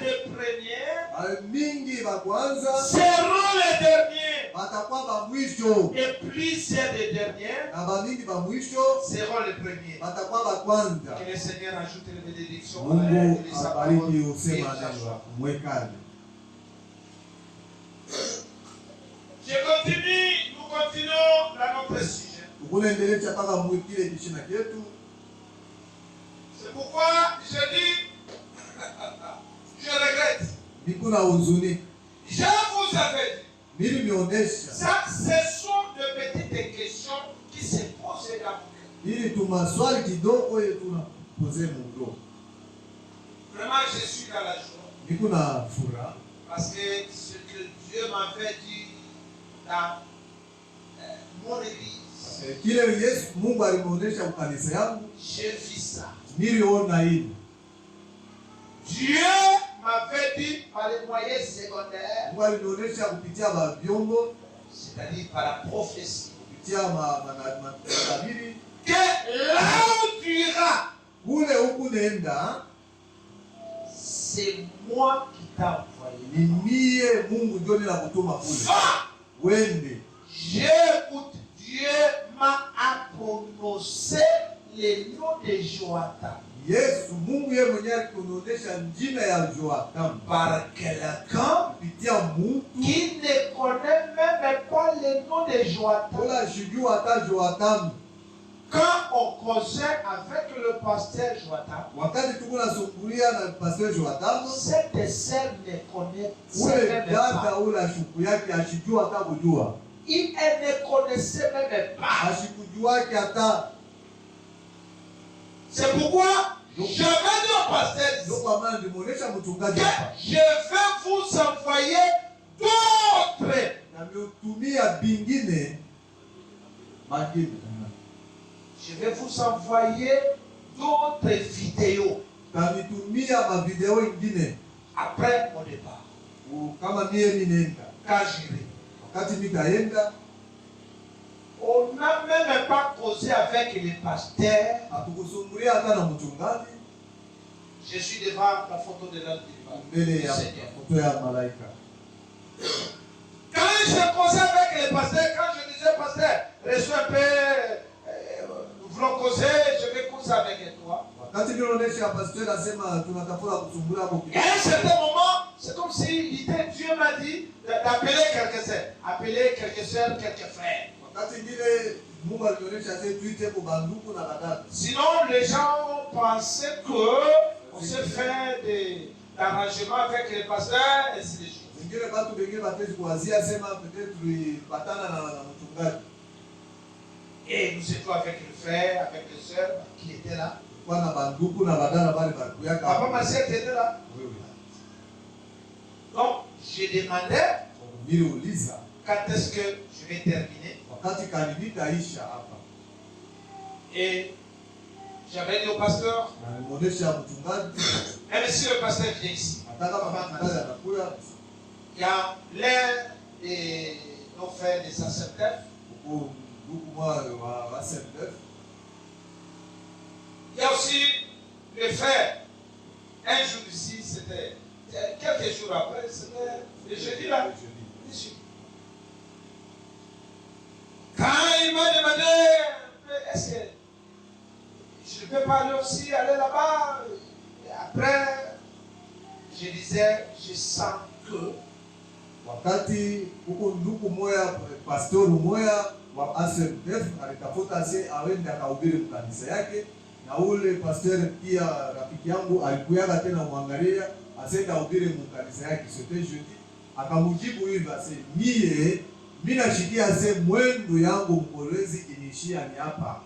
de première Mingi ba kwanza seront les derniers, batakuwa ba mwisho et plusieurs des derniers na ba mingi ba mwisho seront les premiers. batakuwa ba kwanza. Que le Seigneur ajoute les bénédictions. Mungu de sa abariki parole. usema neno mwekane. Je continue, nous continuons dans notre sujet. Tukulendelea mpaka mwikile kishina kyetu. C'est pourquoi je dis, je regrette. Nikuna huzuni. Je vous avais dit, Mimi nionyesha ça, ce sont de petites questions qui se posent dans mon cœur. ili tumaswali kidogo yetu tunapoze Mungu. Vraiment, je suis dans la joie. Nikuna furaha Parce que ce que Dieu m'avait dit dans mon église, kile Yesu Mungu alimuonesha kwa kanisa yangu, j'ai vu ça. niliona hili. Dieu m'avait dit par les moyens secondaires, Mungu alinionyesha kupitia ba vyombo, c'est-à-dire par la prophétie, kupitia matabiri, que là où tu iras, kule huku nenda c'est moi qui t'ai envoyé. ni mie Mungu ndio ninakutuma kule. Va! Wende. J'écoute, Dieu m'a prononcé le nom de Joatam Yesu Mungu yeye mwenyewe alikuonyesha jina ya Joatam par quelqu'un kupitia mtu qui ne connaît même pas le nom de Joatam. wala shujua hata Joatam. Quand on causait avec le pasteur Joatam, Wakati tuko nasumbulia na pastor Joatam, cette sœur ne connaît ule même dada pas. ule shuku yake ashijua hata kujua. Elle ne connaissait même pas. Ashikujua yake hata. C'est pourquoi je vais dire au pasteur Ndio kwa maana nimuonesha mchungaji que hapa. je vais vous envoyer d'autres. Na mtumia bingine magine. Je vais vous envoyer d'autres vidéos Tanitumia mavideo ingine après mon départ. Kama mie ninaenda. Quand j'irai. Wakati nitaenda. On n'a même pas causé avec les pasteurs. Hatukusumbulia hata na mchungaji. Je suis devant la photo de l'ange du Seigneur. Quand je causais avec les pasteurs, quand je disais, pasteur, reçois un peu, nous voulons causer, je vais causer avec toi. Et à un certain moment, c'est comme si l'idée, Dieu m'a dit d'appeler quelques sœurs, appeler quelques sœurs, quelques frères. Sinon, les gens pensaient qu'on s'est fait des arrangements avec les pasteurs, et ainsi de suite. Et nous étions avec le frère, avec les sœurs qui étaient là. Papa, ma sœur était là. Donc, je demandais quand est-ce que je vais terminer. Et j'avais dit au pasteur, même si le pasteur vient ici, il y a l'un de nos frères des sacerdotes. Il y a aussi le frère. Un jour ici, c'était quelques jours après, c'était le jeudi là. Quand il m'a demandé, est-ce que je ne peux pas aller aussi, aller là-bas? Et après, je disais, je sens que wakati huko ndugu moya pastor moya wa ASMF alitafuta awende akahubiri kanisa yake, na ule pastor pia rafiki yangu alikuyaga tena muangalia asenda ahubiri kanisa yake sote jeudi. Akamjibu hivi ase, mimi nashikia mwendo yangu mkolezi inishia ni hapa.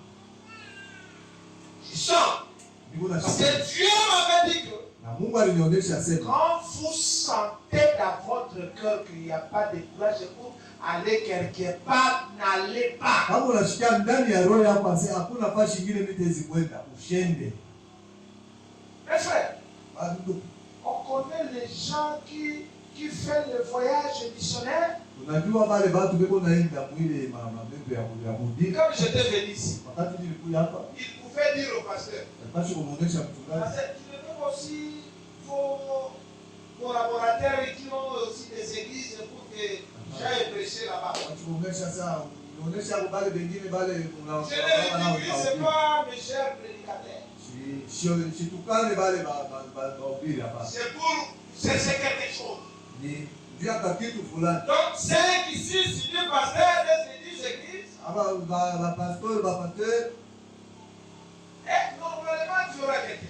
Je sens. Parce que Dieu m'avait dit que quand vous sentez dans votre cœur qu'il n'y a pas de courage pour aller quelque part, n'allez pas. Mes frères, on connaît les gens qui font le voyage missionnaire. Comme j'étais venu ici, il pouvait dire au pasteur, tu veux aussi vos collaborateurs qui ont aussi des églises pour que j'aille prêcher là-bas. Je leur ai dit, oui, c'est pas mes chers prédicateurs. C'est quelque chose. Donc, c'est ici, si le pasteur des églises, et normalement, tu auras quelque chose.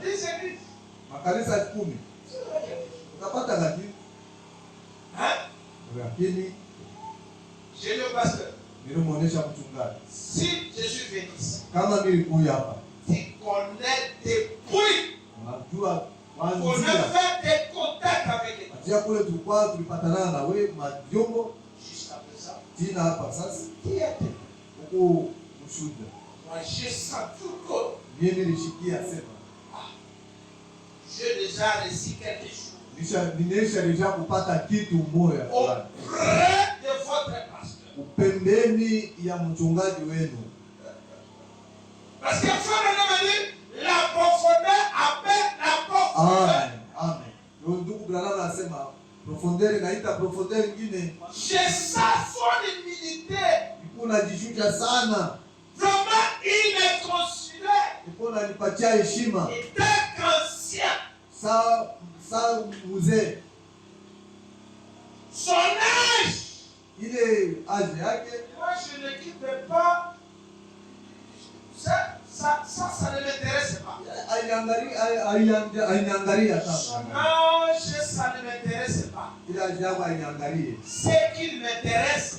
Des églises. J'ai le pasteur. Si je suis venu ici, tu connais des bruits. On a fait des contacts avec les gens. Jusqu'à présent, qui était? Moi, j'ai senti que j'ai déjà reçu quelque chose. Auprès de votre pasteur. Parce que la profondeur appelle la profondeur. Je sens son humilité. Vraiment, il me considère. Il est conscient. Son âge. Moi, je ne quitte pas. Ça ne m'intéresse pas. Son âge, ça ne m'intéresse pas. Ce qui m'intéresse,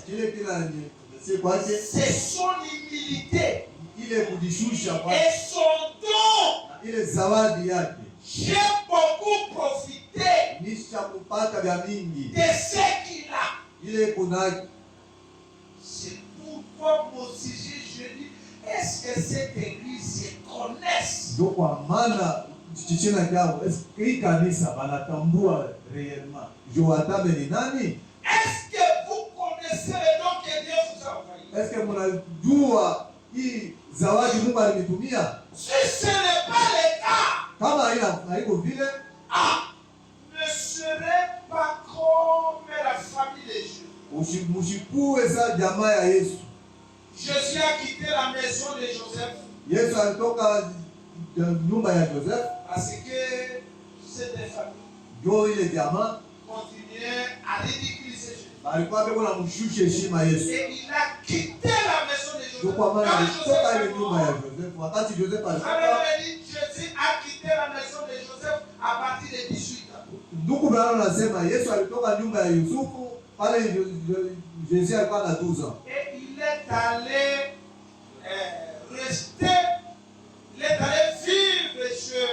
c'est son humilité et son don. J'ai beaucoup profité de ce qu'il a. fois mon sujet, je dis, est-ce que cette église se connaisse? Donc kwa maana chichina kyao hii kanisa banatambua réellement Joatam ni nani? Est-ce que vous connaissez le don que Dieu vous a envoyé? Est-ce que mnajua hii zawadi Mungu alinitumia? Si ce n'est pas le cas, Kama haiko vile, ne serait pas comme la famille de Jésus. Mushikue sa jamaa ya Yesu. Jésus a quitté la maison de Joseph. Yesu alitoka nyumba ya Joseph Parce que cette famille ndio ile jamaa continuait à ridiculiser Jésus. alikuwa beko na mshushe heshima Yesu. Et il a quitté la maison de Joseph. Ndio kwa maana Quand alitoka Joseph ile est nyumba ya mort, Joseph. Wakati Joseph alitoka, Jésus a quitté la maison de Joseph à partir de 18 ans. ndugu Brano anasema Yesu alitoka nyumba ya Yusufu pale Jésus alikuwa na 12 ans. Et il est allé vivre chez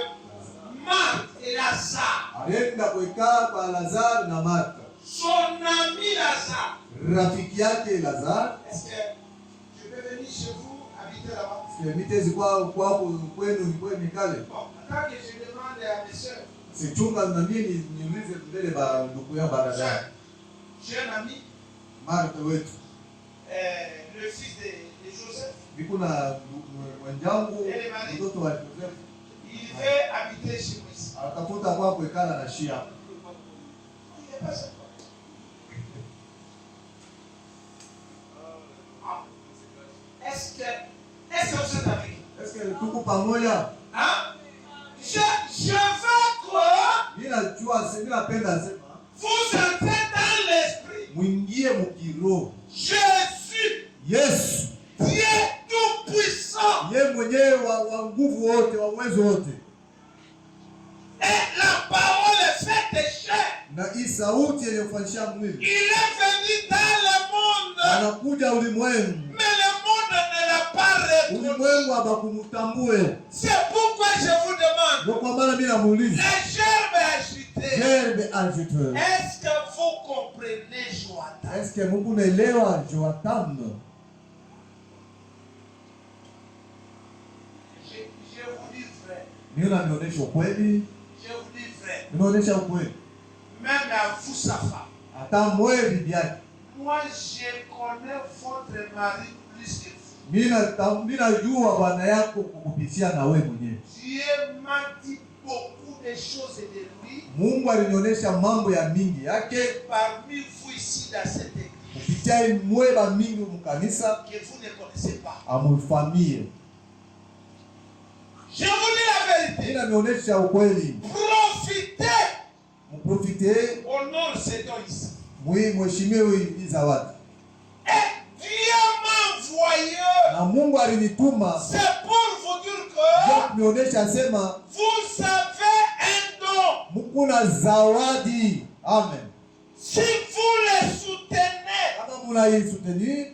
Marthe et Lazare. Alienda kuikaa kwa Lazaro na Martha. Son ami Lazare. Rafiki yake Lazaro. Est-ce que je peux venir chez vous habiter là-bas? Mitezi kwenu kwenu mikale. Bon, attends que je demande à mes soeurs. Sichunga na mimi niulize mbele ba ndugu yangu barada. J'ai un ami. Martha wetu. Le fils de Joseph. Biko na mwanjangu mtoto wa Joseph. Il veut habiter chez moi. Atafuta kwa kuikala na Shia. Il n'est pas ça. Est-ce que vous êtes avec? Est-ce que tuko pamoja? Hein? Je veux que vous entrez dans l'esprit. Mwingie mukiro. Jésus, Yesu, Dieu tout puissant, ye mwenyewe wa nguvu wote, wa uwezo wote. et la parole est faite chair. Na hii sauti yenye kufanyisha mwili. Il est venu dans le monde, Anakuja ulimwengu. mais le monde ne l'a pas reconnu. Ulimwengu habakumtambue. C'est pourquoi je vous demande, Ndio kwa maana mimi namuuliza. les gerbes agitées, Gerbe ajiteur. est-ce que vous comprenez Joatam? Est-ce que Mungu naelewa Joatam? Je vous dis vrai. Mimi naonyesha ukweli. Je vous dis vrai. Naonyesha ukweli. Même à vous, sa femme. Hata mwe bibi yake. Moi, je connais votre mari plus que vous. Mimi najua bwana yako kukupitia na wewe mwenyewe. Dieu m'a dit beaucoup de choses de lui. Mungu alinionyesha mambo ya mingi yake Parmi vous ici dans cette église, kupitia mwe ba mingi mkanisa que vous ne connaissez pas. amufamie. Je vous dis la vérité. Mimi naonyesha ukweli. Profitez. Mprofite Honore ce don ici. mheshimiwe hii zawadi. Et Dieu m'a envoyé. Na Mungu alinituma C'est pour vous dire que nionyesha sema vous avez un don. mkuna zawadi. Amen. Si vous le soutenez, Kama mnaisoutenir,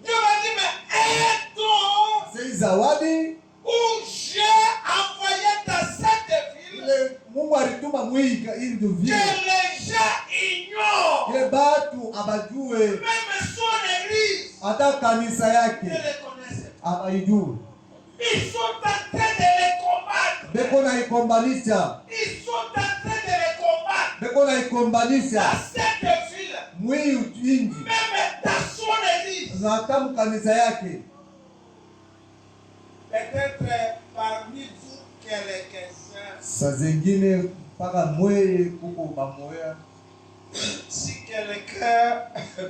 Dieu m'a dit, mais un don c'est zawadi où j'ai envoyé dans cette ville ile Mungu alituma mwika ili que tuvie. les gens ignorent. Ile batu abajue Même son église hata kanisa ne yake les connaissent pas. abaijue. Ils sont en train de les combattre. Beko na ikombanisha. Ils sont en train de les combattre. Beko na ikombanisha. Dans cette ville, Mwii inji. même dans son église. Na hata mkanisa yake. Peut-être parmi vous quelques-uns, Sa zingine mpaka mweye kuko bamoya. si quelqu'un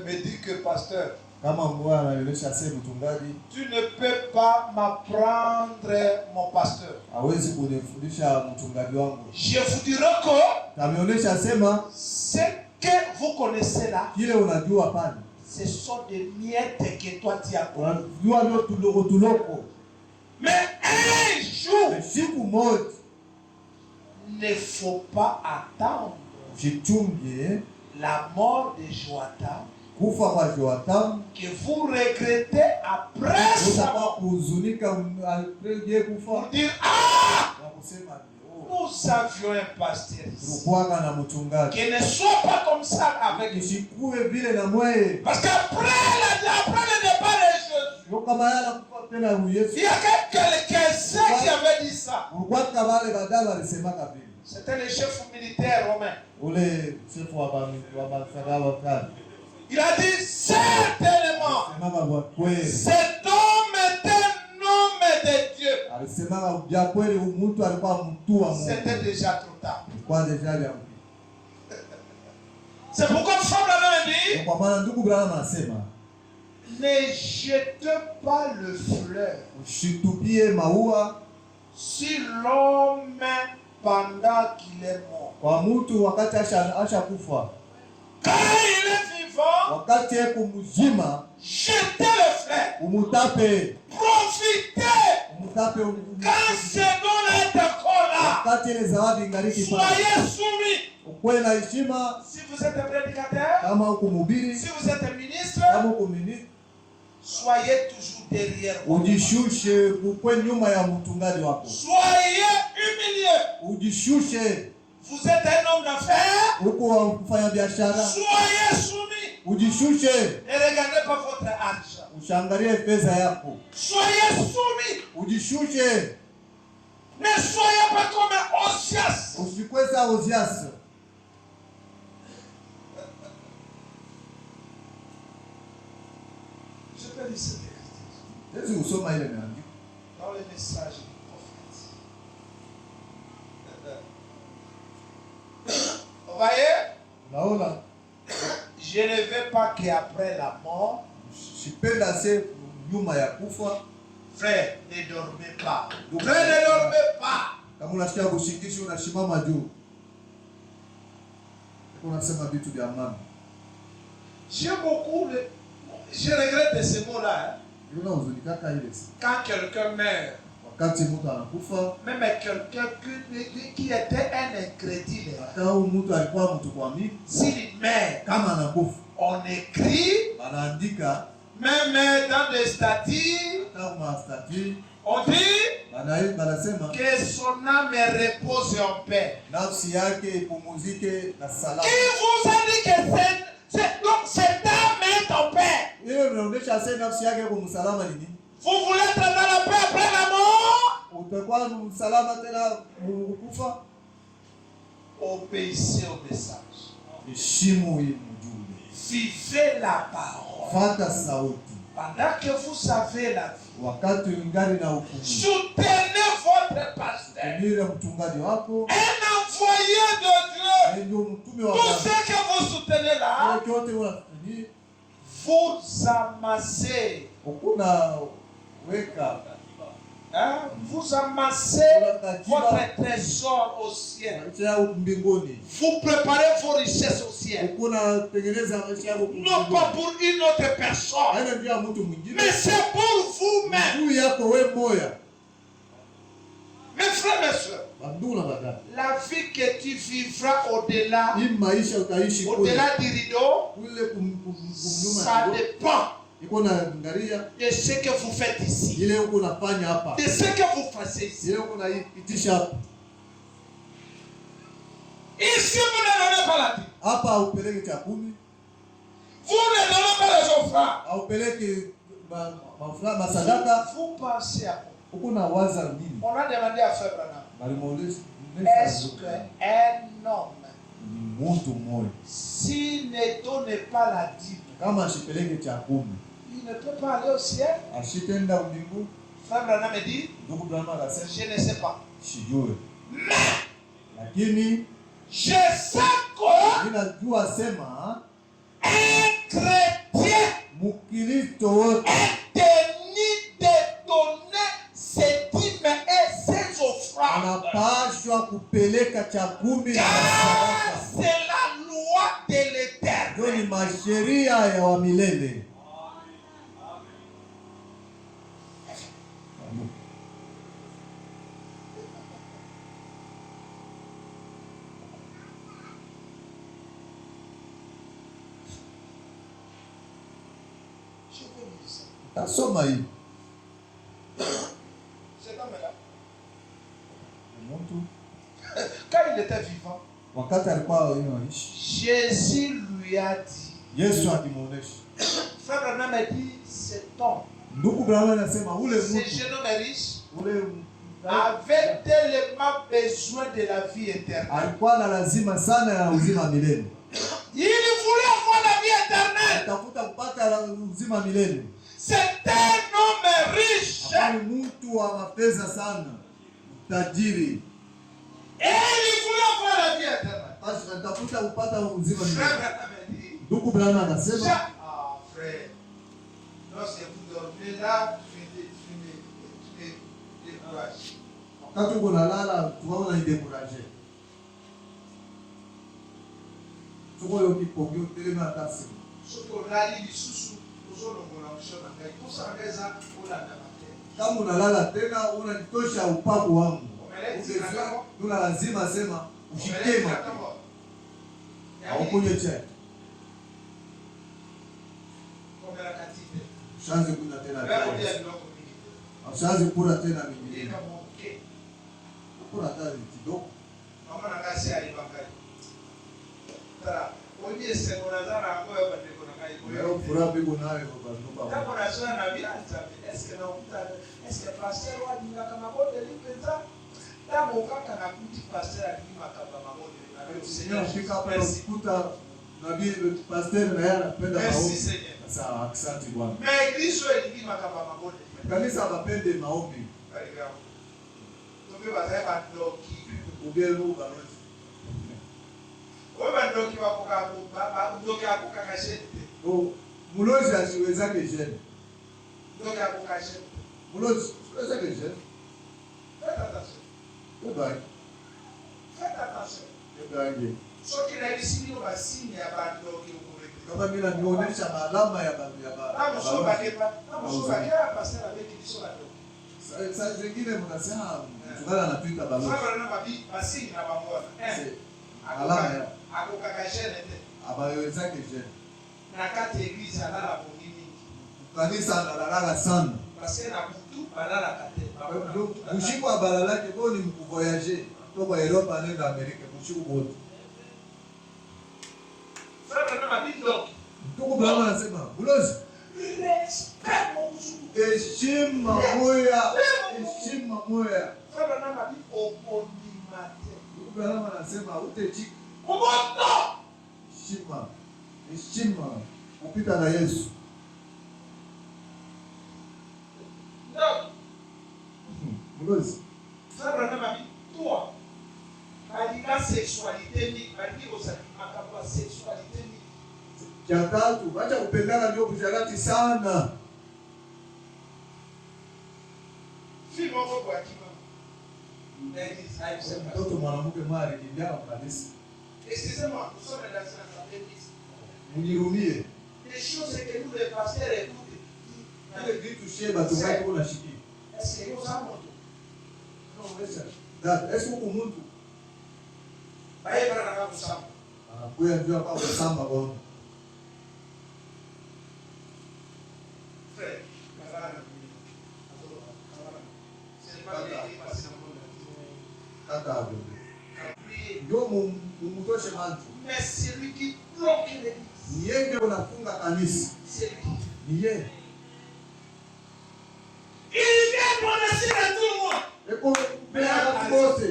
me dit que pasteur, Kama mwa anaelesha sema mchungaji, tu ne peux pas m'apprendre mon pasteur. hawezi kunifundisha mchungaji wangu. Je vous dirai que Tameonyesha sema ce que vous connaissez là, kile unajua pale. ce sont des miettes que toi tu as connues. Unajua leo tuloko. Mais un jour, Siku moja il ne faut pas attendre jichunge la mort de Joatam kufa kwa Joatam. que vous regrettez après sa Utakuwa mort. kuhuzunika aliye kufa. Pour dire, ah, Na kusema nous avions un pasteur ici. tulikuwa na mchungaji. Que ne soit pas comme ça avec lui. Usikue vile na mweye. Parce qu'après le départ de Il y a quelques-uns qui avaient dit ça. C'était le chef militaire romain. Il a dit certainement, cet homme est un homme de Dieu. C'était déjà trop tard. C'est pourquoi Frère Branham dit, ne jete pas le fleur sur l'homme pendant qu'il est mort. Quand il est vivant, jetez le fleur. Profitez. Quand ce don est encore là, soyez soumis. Si vous êtes un prédicateur, si vous êtes un ministre, soyez toujours derrière vous. Soyez humiliés. Vous êtes un homme d'affaires. Soyez soumis. Ne regardez pas votre argent. Soyez soumis. Ne soyez pas comme Osias. Je peux lire ce texte dans le message du prophète. Vous voyez? Je ne veux pas qu'après la mort, frère, ne dormez pas. Frère, ne dormez pas. J'ai beaucoup de... Je regrette ces mots-là. Quand quelqu'un meurt, même quelqu'un qui était un incrédule, s'il meurt, on écrit, même dans des statuts, on dit que son âme repose en paix. Qui vous a dit que donc cette âme est en paix? Vous voulez être dans la paix après la mort? Obéissez au message. Vivez la parole. Pendant que vous avez la vie, soutenez votre pasteur. Un envoyé de Dieu. Tout ce que vous soutenez là, vous amassez. Vous amassez votre trésor au ciel. Vous préparez vos richesses au ciel. Non pas pour une autre personne, mais c'est pour vous-même. Mes frères et sœurs, la vie que tu vivras au-delà du rideau, ça dépend de ce que vous faites ici, de ce que vous faites ici. Ici, vous ne donnez pas la vie. Vous ne donnez pas les offrandes. Vous pensez à quoi? On a demandé à Frère Branham, est-ce qu'un homme, s'il ne donne pas la dîme, il ne peut pas aller au ciel? Frère Branham me dit, je ne sais pas. Mais je sais qu'un chrétien est tenu de donner ses dîmes et ses offrandes. Car c'est la loi de l'Éternel. Cet homme-là, quand il était vivant, Jésus lui a dit, Frère Branham a dit, cet homme Ndugu Branham anasema ule ce mtu jeune homme riche ule avait tellement besoin de la vie éternelle. alikuwa na lazima sana ya uzima milele. Il voulait avoir la vie éternelle. Atafuta kupata uzima milele. C'est un homme riche. Ni mtu wa mapesa sana, tajiri. Et il voulait avoir la vie éternelle. Basi atafuta kupata uzima milele. Frère, Ndugu Branham anasema, frère, lorsque vous dormez là, tu me décourages. Wakati uko nalala, tunaona ni découragé. Tuko yo kipogyo telema atasi. Soko lali lisusu uzolongola mshona ngai kusangeza ulanda mate. Kama unalala tena unanitosha upako wangu. Tuna lazima sema ushikema. Au kunye chai. Komera katite. Shanze kuna tena. Wewe Ashazi kula tena mimi. Kama okay. Kula tena kidogo. Mama na kasi alibakari. Tara, oje sengona zara ngoyo bandeko na kai. Leo furaha biko nayo baba ndoba. Kama unasema na bila ntabe, eske na mtana, eske pastor wa dinga kama bote lipeta. Tamo kaka na kuti pastor alima kama mamoja. Seigneur fika hapa ukuta nabii pastor na yeye anapenda maombi. Sawa, asante Bwana. Mais Kristo alima kama mamoja. Kanisa bapende maombi. Barika. Tobe bazaiba ndoki. Ugelu balozi. Wewe bandoki wako kama baba ndoki yako kakashete. Oh, mulozi asiwezake jeune. Ndoki yako kakashete. Mulozi asiwezake jeune. Faites attention. Bye. Faites attention. Bye. Soki na bisini no basini ya bandoki ukureke. Kama mimi nionyesha alama ya baba. Na msoba kepa, na msoba kepa pastor avec biso bandoki. Sasa zingine mnasema mtugala anatuita balozi. Sasa na babi basini na bamona. Alama ya akokakashene te. Abayowezake jeune. Na kati eglise alala bonini. Kanisa analala sana. Parce que na butu balala kate. Mushiko abalalake bo ni mkuvoyager. Toka Europe anaenda Amerika, mushiko bote. Sasa na babi ndoki. Ndugu Branham anasema, "Bulozi, heshima moya, heshima moya." Sasa na babi opondimate. Ndugu Branham anasema, "Utechika Kumoto. heshima kupita na Yesu." Ndoki. Bulozi, Sasa na babi toi. Balika sexualité ni balika osaki makapa sexualité ni. cha tatu, acha kupendana ndio kujarati sana. Fimo kwa kima. Mtoto mwanamke mwari kijana kanisa. Excusez-moi, nous sommes dans un église. Munirumie. Les choses que nous les pasteurs écoutent. Ile vitu sheba tungapi kuna shiki. Est-ce que nous avons tout? Non, wewe. Da, est-ce que mtu Baye para na kusamba. kuya ndio kwa kusamba kwa. Frère, kazana. C'est pas bien passer dans le monde. Tata hapo. Ndio mumtoshe mantu. Mais celui qui bloque l'église. Ni yeye ndio anafunga kanisa. C'est lui. Ni yeye. Il vient prononcer à tout le monde. Eko mbele wote.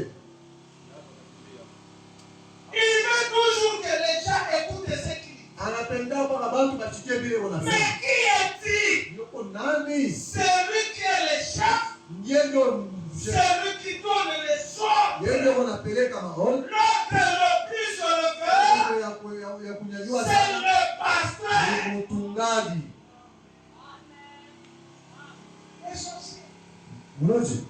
Il veut toujours que les gens écoutent ce qu'il dit. Anapenda kwa bantu bachikie vile wanasema. Mais qui est-il? Yuko nani? C'est lui qui est le chef. Ndiye ndio C'est lui qui donne les ordres. yeye ndio anapeleka maoni. L'autre le plus élevé, Ya kunyanyua c'est le pasteur. ni mtungaji. Mloji.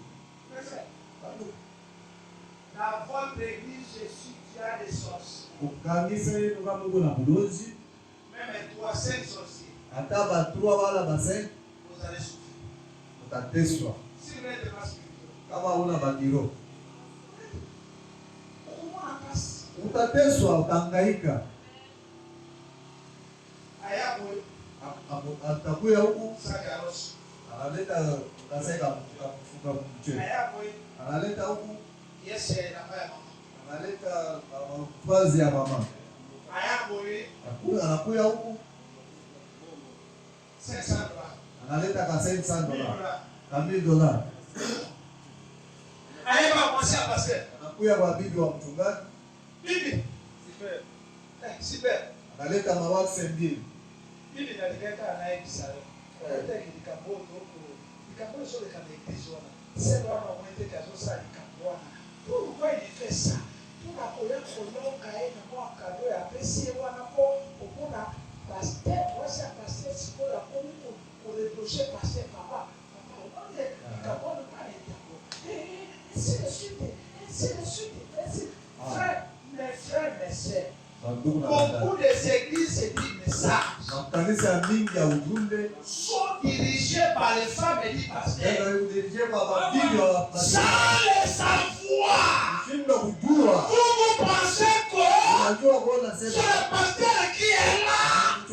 Dans votre église, je suis qui a des sorciers. Kanisa yetu kama Mungu na mloji. Même 3, 5 sorciers. Hata batua wala basen Vous allez souffrir. utateswa. Si vous n'êtes pas spirituel. Kama una bagiro. Comment on passe? Utateswa, utahangaika. Aya boy. Atakuya huku Sagaros. analeta kaseka kufuka mchele. Aya boy. Analeta huku Yes, c'est la femme. analeta mavazi ya mama. Aya boy. Anakuya huku 500 dollars. Analeta ka $500. Na $1000. Aïe, va commencer à passer. Anakuya kwa bibi wa mchungaji. Bibi. Super. Super. Analeta mawakse mbili. Bibi nalileta anayeisa. Analeta kikambo huko. Kikambo sio kama iglesia wana. Sasa wana mwende kazo sana kikambo. Pourquoi il fait ça? Pour akoya kolonga ena kwa kado ya pesi wana ko okuna pasteur, wasi pasteur siko ya komi ko reprocher pasteur papa. Papa, on est kikambo ne pas être d'accord. C'est le sud. Frère, mes frères, mes sœurs. Beaucoup des églises se disent sont dirigées par les femmes et les pasteurs sans les savoir. Vous pensez que c'est le pasteur qui est là. Oh,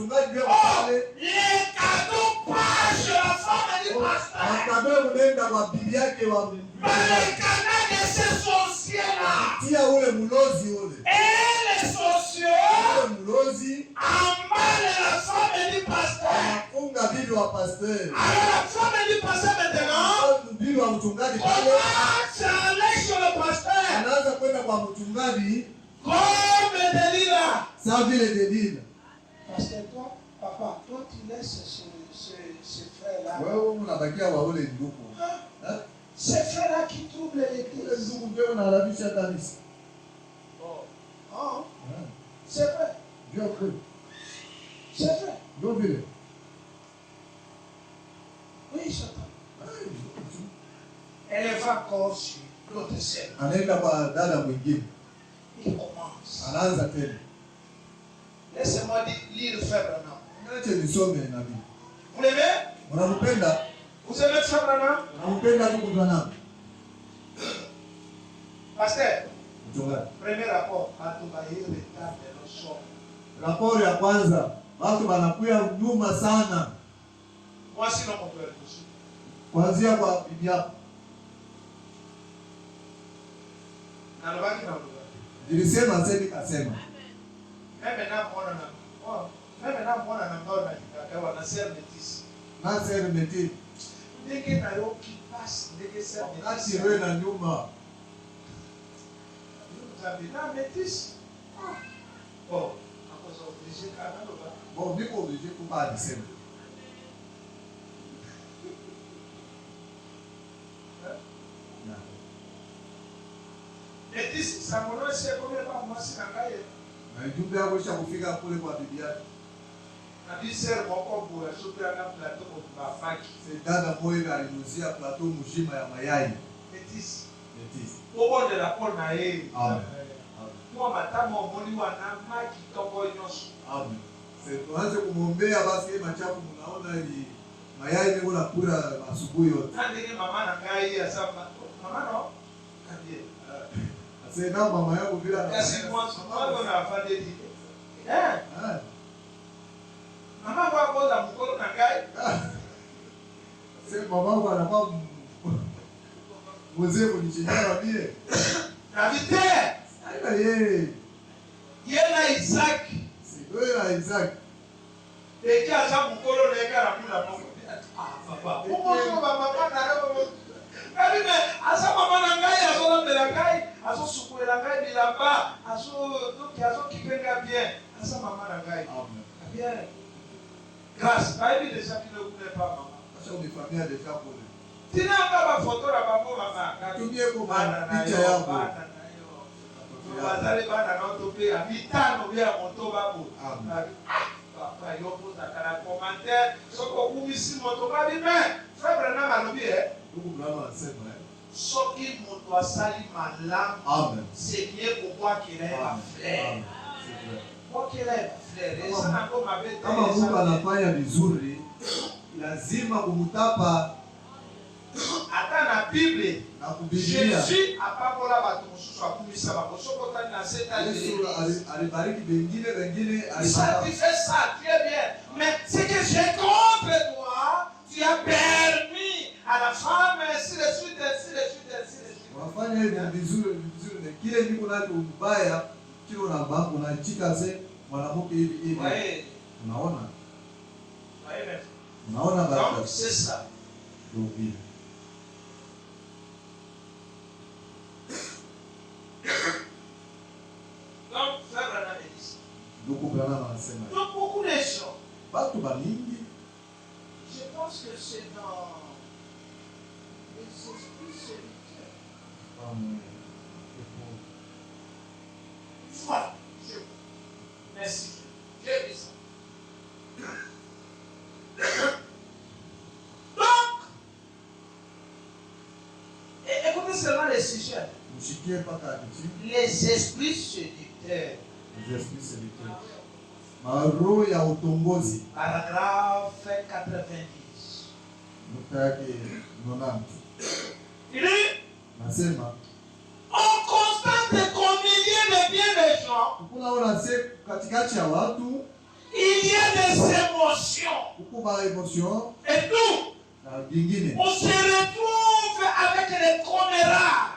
les cadeaux passent chez la femme et les pasteurs. Les canaux de ces sorciers-là. Et les sorciers emballent la femme et les pasteurs. Alors la femme et les pasteurs maintenant commencent à aller sur le pasteur. Comme Delilah. Pasteur, toi, papa, toi tu laisses ce frère-là. Ces frères-là qui troublent l'église. Oh. C'est vrai. C'est vrai. Oui, j'entends. Elle va encore sur l'autre scène. Il commence. Laissez-moi lire Frère Branham. Vous l'aimez? Vous aimez Frère Branham? Pasteur, premier rapport, atubaye retard de l'osso. Rapport ya kwanza, watu wanakuya nyuma sana. Moi si non mon frère. Kuanzia kwa bibi yako. Nalobaki na lugha. Nilisema sasa nikasema. Mimi na mbona na mbona nikakawa na sermetis. Na sermetis. Ndege na yoki pass ndege sermetis. Kati wewe na nyuma. Na metis. Bon, après ça obligé kana lugha. Bon, niko obligé kupa disema. Metis samono c'est comme pas moi si nangaye. Na ujumbe wako cha kufika kule kwa bibi yake. Na biser moko bura shuka na plateau kwa bafaki. C'est dada moyo alinuzia plateau mzima ya mayai. Metis. Metis. De la pole na yeye. Amen. Kwa matamo omoni wana maki toko nyoso. Amen. C'est tuanze kumwombea basi machafu mnaona ni mayai niko nakula asubuhi yote. Ndege mama na ngai asema mama no. Kadie. C'est na mama yako bila na. Kasi moi on a fait des Mama kwa boza mkoro na ngai. C'est maman kwa na pas mzee kunichinyara bie. Na vite. Aina yeye. Yena Isaac. C'est Isaac. Et qui a ça mkoro na eka na kula mongo. Papa. Uko mama na leo. Kabine asa mama na ngai aso mbele ngai, aso sukuela ngai bilamba, aso kipenga bien. Asa mama na ngai. Amen. Bien. Grâce, baby déjà qui ne voulait pas maman. Parce qu'on est famille déjà pour lui. Tina ngaba photo la babo mama. Katumie ko bana picha yako. Bazali bana na tope ya vitano bia moto babo. Amen. Papa yo poza kana commentaire soko kumisi moto babi mais frère Branham alobi Ndugu Branham anasema soki moto asali malamu. Amen. C'est bien pour moi qu'il est ma frère. Kwa kile frère, sana kama bete. Kama Mungu anafanya vizuri, lazima kumtapa hata na Biblia na kubibilia. Jésus apakola watu mususu akumisa bakosoko tani na seta Yesu alibariki wengine ça tu fais ça très bien, mais ce que j'ai contre toi, tu as permis à la femme ainsi de suite. Wafanya hivi vizuri na kile niko nacho mbaya kile unabaki unachika sasa mwanamke hivi. Unaona? Donc c'est ça. Donc, frère Branham dit ça. Donc, beaucoup de gens, je pense que c'est dans les esprits solitaires. Voilà. Merci. J'ai vu ça. Donc, écoutez seulement les sujets. Les esprits séducteurs. Paragraphe 90. Il dit, on constate qu'au milieu de bien des gens, il y a des émotions. Et nous, on se retrouve avec les commérages.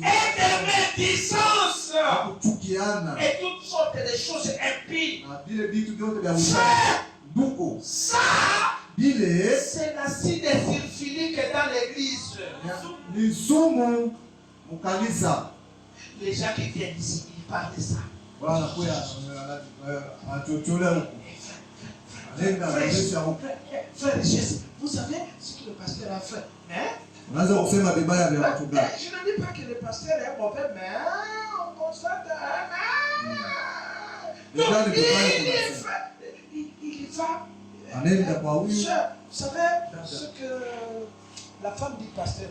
Et des médisances. Et toutes sortes de choses impies. Ça, c'est l'acide sulfurique dans l'église. Les gens qui viennent ici, ils parlent de ça. Frère Richesse, vous savez ce que le pasteur a fait. Hein? Je ne dis pas que le pasteur est mauvais, mais on constate. Donc, il va. Vous savez ce que la femme du pasteur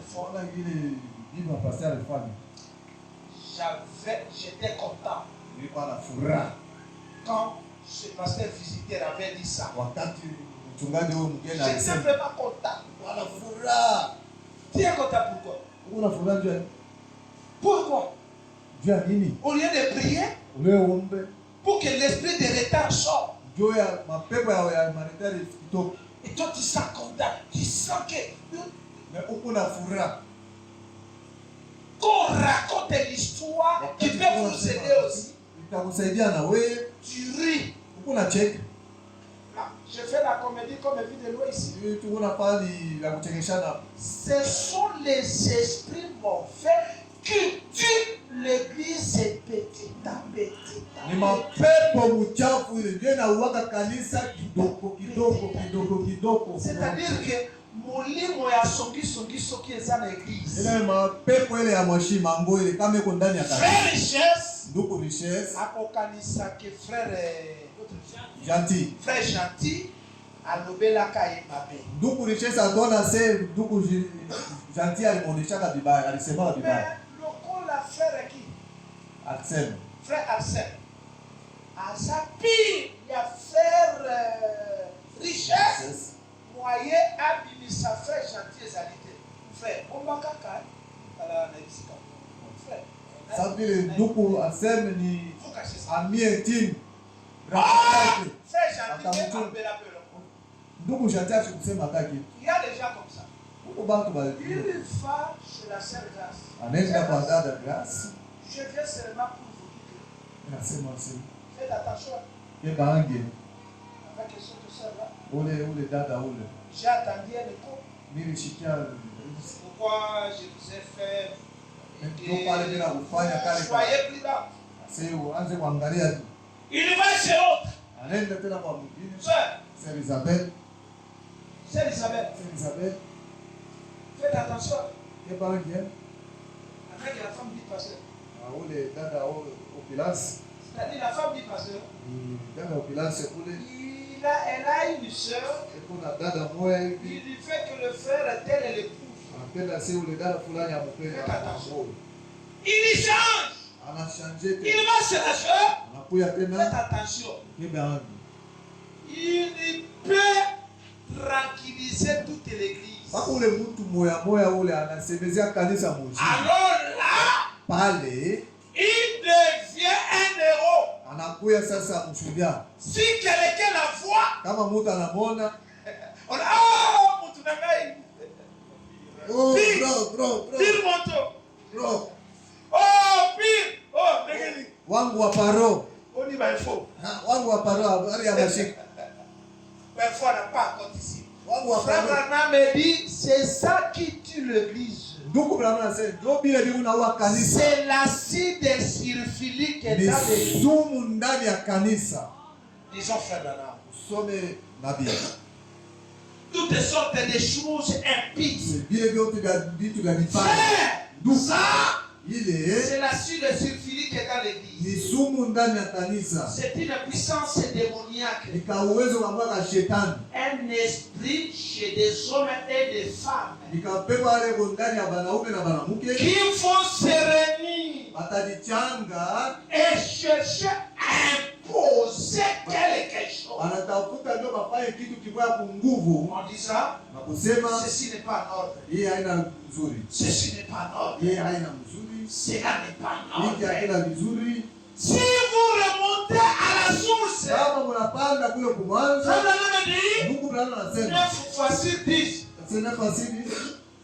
fait. J'étais content. Quand ce pasteur visiteur avait dit ça. J'étais vraiment content. Tu es content pourquoi? Pourquoi? Au lieu de prier, pour que l'esprit de retard sorte. Et toi tu sens content. Tu sens que qu'on raconte l'histoire qui peut vous aider aussi. Tu ris. Je fais la comédie comme vidéo ici. Ce sont les esprits mauvais qui tuent l'église petit à petit. C'est-à-dire que molimo ya songi soki eza na église. Frère Richesse akokanisa que frère gentil. Frère gentil alobelaka ye mabe. Duku Richesse adona se duku gentil alimoneshaka bibaya, alisema bibaya. Mais lokola frère qui? Arsène. Frère Arsène. Azapi ya frère Richesse. Moyen abimisa frère gentil ezalité. Frère, ombakaka ala na bisika. Frère. Ça veut dire Duku Arsène ni ami intime. Frère gentil Duku gentil asikusema kaki. Il y a des gens comme ça. Il va chez la sœur Grâce. Je viens seulement pour vous dire que faites attention avec ce sœur-là. J'ai attendu un écho. Pourquoi je vous ai fait soyez plus là. Il va chez l'autre. Sœur Isabelle. Faites attention. Avec la femme du pasteur. C'est-à-dire la femme du pasteur. Elle a une soeur. Il lui fait que le frère tel est l'épouse. Faites attention. Il change. Il va chez la soeur. Faites attention. Il peut tranquilliser toute l'église. Alors là, il devient un héros. Si quelqu'un la voit, on dit, oh, pire moto. Oh, pire. Oh, wangu wa paro. On y va, il faut. Wangu Parfois, on n'a pas encore ici. Frère Branham me dit, c'est ça qui tue l'église. C'est l'acide sulfurique qui est dans l'église. Disons Frère Branham. Toutes sortes de choses impies. Frère, ça, c'est l'acide sulfurique qui est dans l'église. C'est une puissance démoniaque. Un esprit chez des hommes et des femmes qui vont se réunir et chercher à imposer quelque chose. On dit ça. Ceci n'est pas en ordre. Ceci n'est pas en ordre. Cela n'est pas en ordre. Si vous remontez à la source,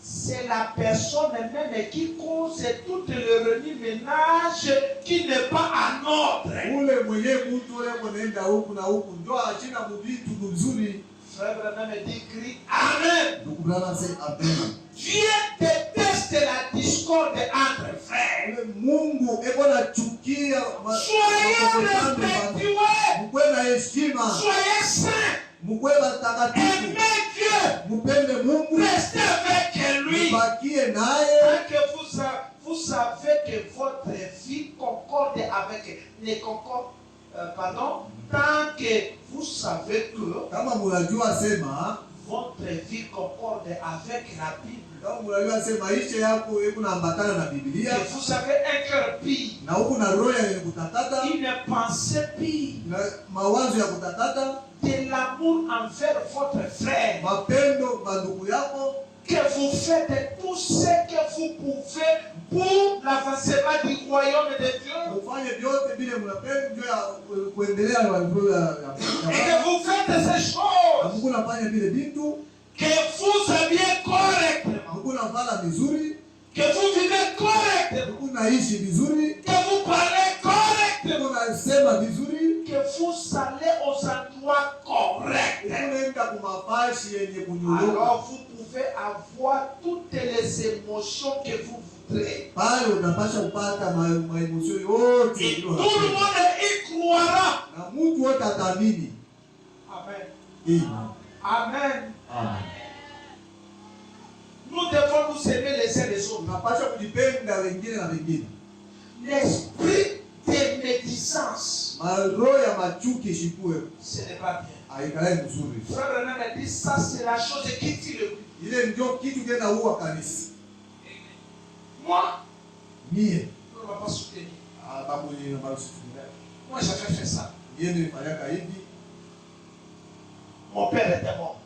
c'est la personne même qui cause tout le remue-ménage qui n'est pas en ordre. Frère Branham dit, crie Amen. Dieu déteste la discorde entre frères. Soyez respectueux. Soyez saints. Aimez Dieu. Restez avec lui. Tant que vous savez que votre vie concorde avec tant que vous savez que votre vie concorde avec la Bible. Que vous avez un cœur pire. Une pensée pire. De l'amour envers votre frère. Que vous faites tout ce que vous pouvez pour l'avancement du royaume de Dieu. Et que vous faites ces choses. Que vous habillez correctement. Que vous vivez correctement. Que vous parlez correctement. Que vous allez aux endroits corrects. Alors vous pouvez avoir toutes les émotions que vous voudrez. Et tout le monde y croira. Amen. Amen. Amen. Nous devons nous aimer les uns les autres. L'esprit de médisance, ce n'est pas bien. Frère Branham a dit ça, c'est la chose qui tue le but. Moi, on ne va pas soutenir. Moi, j'avais fait ça. Mon père était mort.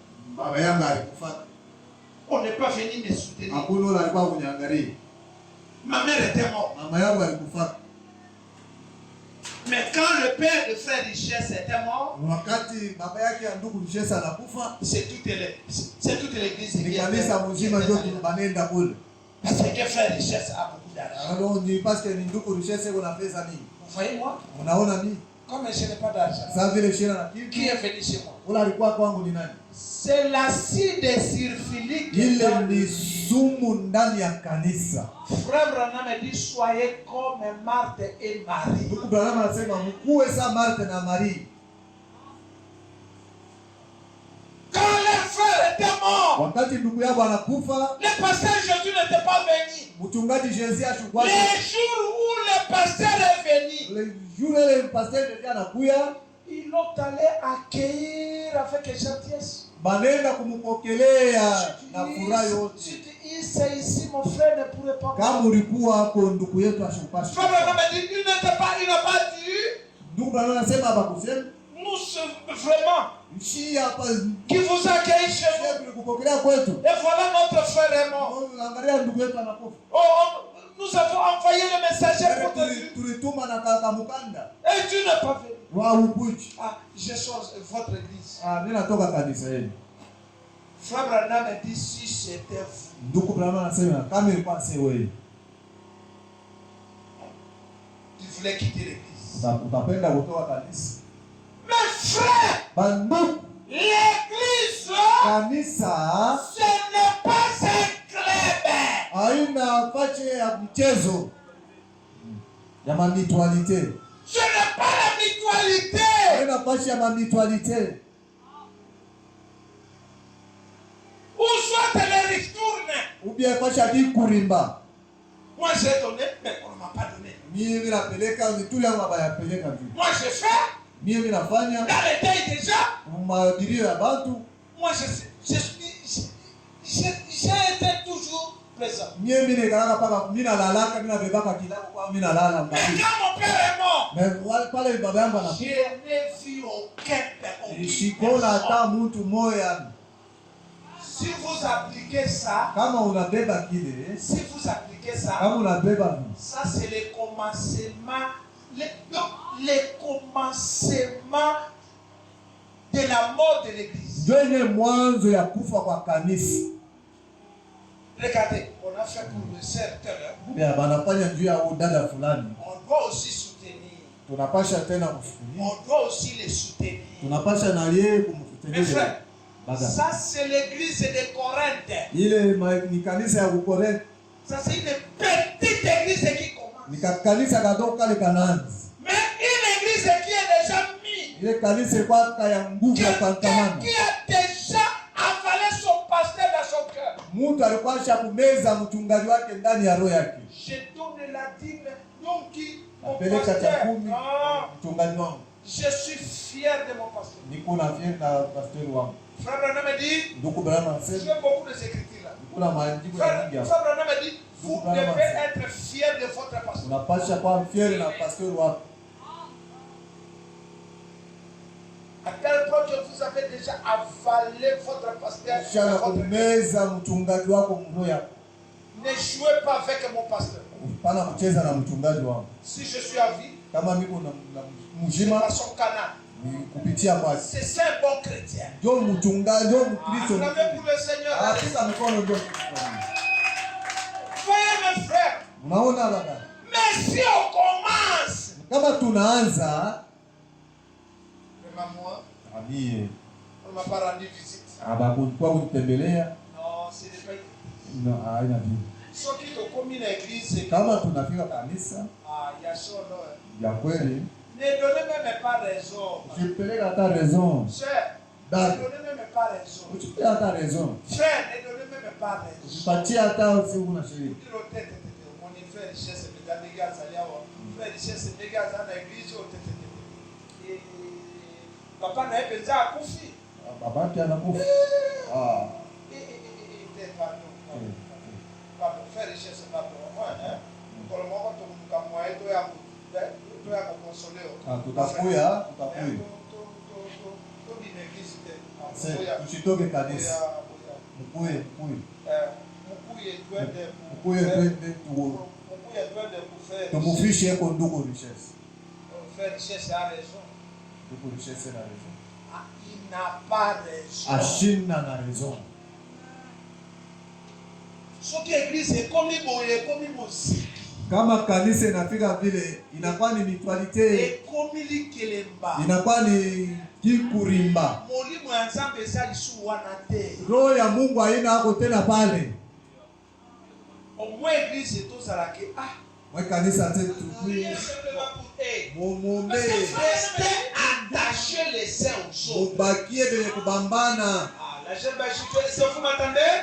On n'est pas venu me soutenir. Ma mère était morte. Mais quand le père de frère Richesse était mort, c'est toute l'église qui était. Parce que frère Richesse a beaucoup d'argent. Vous voyez moi? Comme je n'ai pas d'argent, qui est venu chez moi? C'est l'acide sulfurique. Frère Branham dit soyez comme Marthe et Marie. Quand les frères étaient morts, le pasteur Jésus n'était pas venu. Les jours où le pasteur est venu, ils l'ont allé accueillir avec gentillesse. C'est ici, mon frère ne pourrait pas. Frère Branham dit, il n'a pas dit. Nous vraiment qui vous accueille chez vous. Et voilà notre frère est mort. Nous avons envoyé le messager pour te dire. Et tu n'es pas venu. Je change votre église. Frère Branham dit si c'était vous. Tu voulais quitter l'église. Mais frères, banduku, l'église, kanisa ce n'est pas un club. haina fache ya mchezo ya mamitualite. Ce n'est pas la mutualité. Haina fache ya mamitualite. Ou soit elle retourne. Ou bien fache ya kurimba. Moi j'ai donné, mais on ne m'a pas donné. Mie minapeleka mituli yangu abayapeleka tu. Moi je fais. Mie minafanya Dans les deuils déjà. mahadirio ya bantu. Moi j'ai été toujours présent. Mie minekalaka paka minalalaka minabebaka kilako kwa minalala Mais quand mon père est mort, mais pale baba yangu je anakufa. n'ai vu aucun père. Shikola hata mtu moya. Si vous appliquez ça, Kama unabeba kile, si vous appliquez ça, kama unabeba ça c'est le commencement, le commencement de la mort de l'église. ndio ile mwanzo ya kufa kwa kanisa. Regardez, on a fait pour le serteur. Ya banafanya juu ya udada fulani. On doit aussi soutenir. Tunapasha tena kufikiria. On doit aussi les soutenir. Tunapasha na yeye Mes kumfuatilia. frères, ça c'est l'église de Corinthe. Ile ni kanisa ya Korintho. Ça c'est une petite église qui commence. Ni kanisa kadogo kale kananzi. Mais une église qui est déjà mise. Ile kanisa kwa ya nguvu ya kankamana. Qui a déjà avalé son pasteur dans son cœur. Mtu alikuwa kumeza mchungaji wake ndani ya roho yake. Je donne la dîme, donc qui mon Apeleka cha pasteur. 10 mchungaji wangu. Je suis fier de mon pasteur. Niko na fier na pastor wangu. Frère Branham me dit, Ndugu Branham anasema j'aime beaucoup les écritures là. kuna maandiko Frère mengi hapa. Branham me dit, vous devez être fier de votre pasteur. Unapasha kuwa fier na pastor wako. À tel point que vous avez déjà avalé votre pasteur. Shana kumeza mchungaji wako mroho yako. Ne jouez pas avec mon pasteur. Pana kucheza na mchungaji wako. Si je suis à vie, Kama miko na c'est mjima par son canal. ni kupitia kwa C'est un bon chrétien. ndio mchungaji ndio Mkristo. Acclamez pour le Seigneur. Afika mikono ndio. Voyez mes frères. Unaona baba? Mais si on commence, Kama tunaanza même à moi, amie on ne m'a pas rendu visite. abakuwa kunitembelea Non, c'est des pays. na haina vipi. Ceux qui ont commis l'église, Kama tunafika kanisa il y a ça là. ya kweli, Ne donnez même pas raison. usipeleka hata raison. Sœur, ne Dada, donnez même pas raison. usipeleka hata raison. Frère, ne donnez même pas raison. Usipatie hata usiku na sheria. Mon frère richesse mes dégâts ça là. Frère richesse dégâts dans l'église au tete. Et papa n'a pas besoin à Koufi. Babake anakufa. Pardon, frère richesse pardon. Moi hein. Pour le moment tu me camoyer toi ya consoler. Tutakuya. To bi l'église de. Tusitoke kanisa. Mkuye. Tumufishe eko ndugu richesse. Frère richesse a raison. Ndugu richesse na raison. Il n'a pas raison. Ashina na raison. Ce qui église est comme musique. Kama kanisa inafika vile inakuwa ni mutualite. Et comme il kelemba. Inakuwa ni kikurimba. Molimo ya Nzambe ezali su wana te. Roho ya Mungu haina hako tena pale. Au moins église tozala ke Mwe kanisa tetu tukui. Mumombe. Restez attachés les uns aux autres. Mubakie benye kubambana. La jeune Belgique, est-ce que vous m'entendez?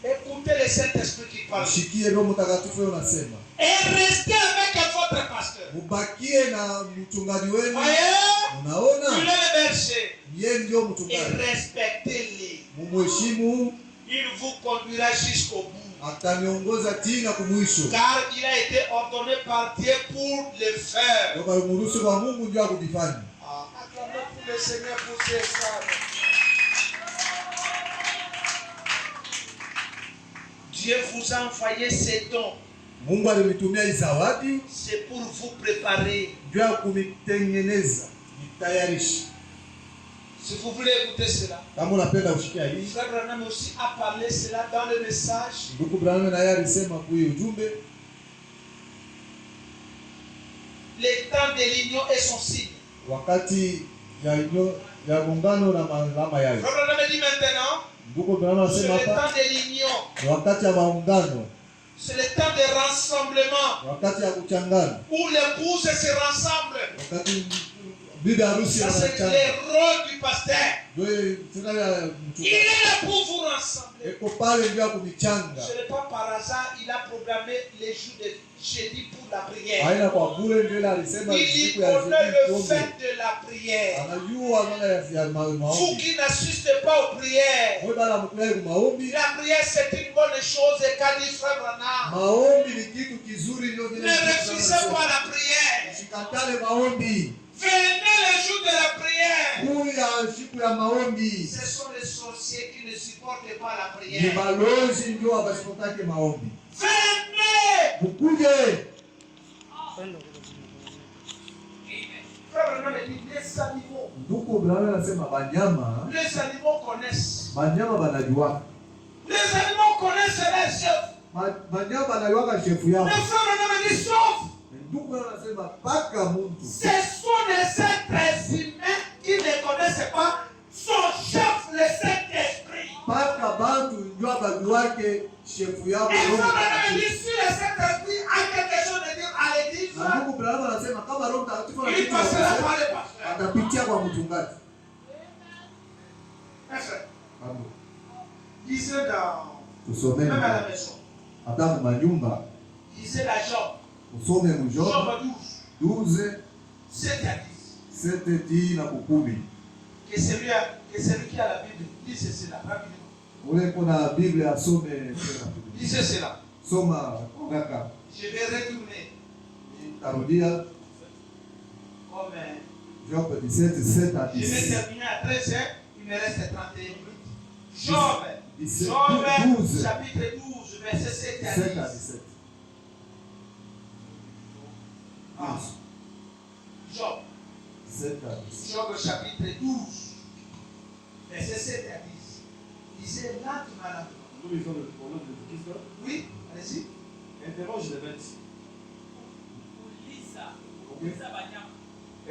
Écoutez le Saint-Esprit qui parle. Shikie Roho Mtakatifu unasema. Et restez avec votre pasteur. Mubakie na mchungaji wenu. Voyez? Unaona? Il est le berger. Yeye ndio Et mchungaji. respectez-les. Mumheshimu, Il vous conduira jusqu'au bout. ataniongoza tina kumwisho. Car il a été ordonné par Dieu pour le faire. Ndio mruhusu kwa Mungu ndio akujifanya. Acclamez pour le Seigneur pour ses femmes. Dieu vous a envoyé ces dons. Mungu alimitumia zawadi C'est pour vous préparer. ndio ya kumitengeneza, nitayarisha. Si vous voulez écouter cela. Kama unapenda ushikia hii. Frère Branham aussi a parlé cela dans le message. Ndugu Branham naye alisema kwa ujumbe. Le temps de l'union est son signe. wakati ya muungano na mayai. Frère me dit maintenant, Ndugu Branham c'est anasema le hapa temps de l'union. wakati ya maungano, C'est le temps de rassemblement. wakati ya kuchangana, Où l'épouse se rassemble. wakati bibi harusi Ça c'est anachanga. le rôle du pasteur. Ndio tuna ya Il mchungaji. est là pour vous rassembler. Eko pale ndio kumichanga. Ce n'est pas par hasard, il a programmé les jours de jeudi pour la prière. Haina kwa bure, ndio alisema Il siku y ya connaît le kuombe. fait de la prière. Anajua maana ya Vous maombi. qui n'assistez pas aux prières, Wewe bala mkulai maombi. la prière c'est une bonne chose, qu'a dit Frère Branham. Maombi ni kitu kizuri ndio Ne vile. refusez pas la prière. Usikatale maombi. Venez le jour de la prière. Kuya siku ya maombi. Ce sont les sorciers qui ne supportent pas la Ni prière. balozi ndio wasipotake maombi. Venez. Mkuje. Frère Branham dit les animaux. Ndugu Branham anasema banyama, Les animaux connaissent. banyama banajua. Les animaux connaissent les chefs. Banyama banajua shefu yao. Mais Frère Branham dit sauf. Ndugu Branham anasema paka mtu. Ce sont les êtres humains qui ne connaissent pas son chef, le Saint-Esprit. Paka bantu njua babi wake shefu yao. Et Frère Branham dit si le Saint-Esprit a quelque chose à dire à l'église, Na Ndugu Branham anasema kama Roho Mtakatifu il passera par le pasteur. atapitia kwa mchungaji. Mes frères, Amen. lisez dans, Tusomeni même à la maison, hata mu manyumba, lisez la Job, usome mu Job Job 12 7 à 10. 7 na kukumi. Que celui qui a la Bible, lisez cela rapidement. Ule kuna Biblia asome tena. Lisez cela. Soma kaka. Je vais retourner. Tarudia Comme Job 17 7 à je vais 10. terminer à 13h, il me reste 31 minutes. Job, 17, Job 12 chapitre 12, verset 7 à 7 à 10. 17. Ah. Job, 7 à 10. Job chapitre 12, verset 7 à 10. Lisez lentement. Nous lisons le nom de Christ. Oui, allez-y. Interroge les bêtes. Okay.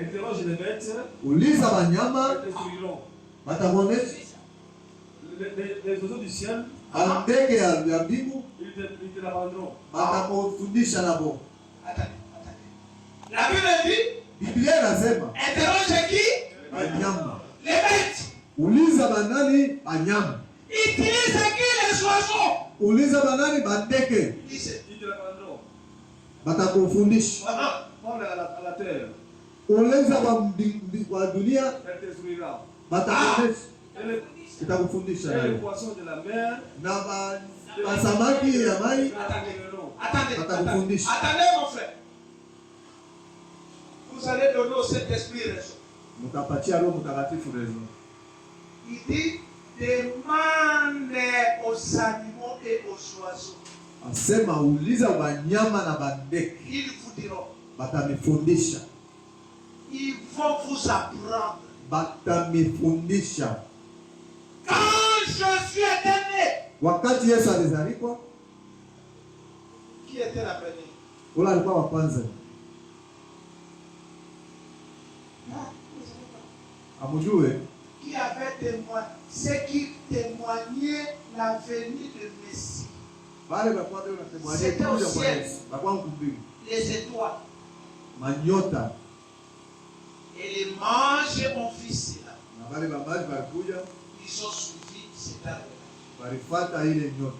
Interroge les bêtes. Uliza banyama Elles t'instruiront. batakuonesha, Les oiseaux du ciel, ndege ya mbingu ils te l'apprendront. batakufundisha nabo. Attendez. La Bible dit, Biblia inasema interroge qui? banyama. Les bêtes. Uliza banani banyama. Utilise qui les oiseaux? Uliza banani bandege Lisez. Ils te l'apprendront. batakufundisha. Parle à la terre. Uliza kwa dunia Elle t'instruira. batakuonesha, Et itakufundisha les nayo. poissons de la mer Na samaki ya mai t'enseigneront. Attendez, batakufundisha. attendez mon frère. Vous allez donner au Saint-Esprit raison. Mtapatia Roho Mtakatifu raison. Il dit, demande aux animaux et aux oiseaux. Asema uliza banyama na bandege Ils vous diront. batamifundisha. Ils vont vous apprendre. Batamifundisha. Quand Jésus est né, Wakati Yesu alizaliwa, qui était la première? ule alikuwa wa kwanza. Amujue Qui avait témoigné, ceux qui témoignaient la venue de Messie. wale wa kwanza wanatemwaje C'était au kuja kwa ciel. Yesu. Bakwa kumbingu. Les étoiles. Manyota Et les mages ont fait cela. na wale bamaji balikuja Ils ont suivi cet arbre. balifuata ile nyota.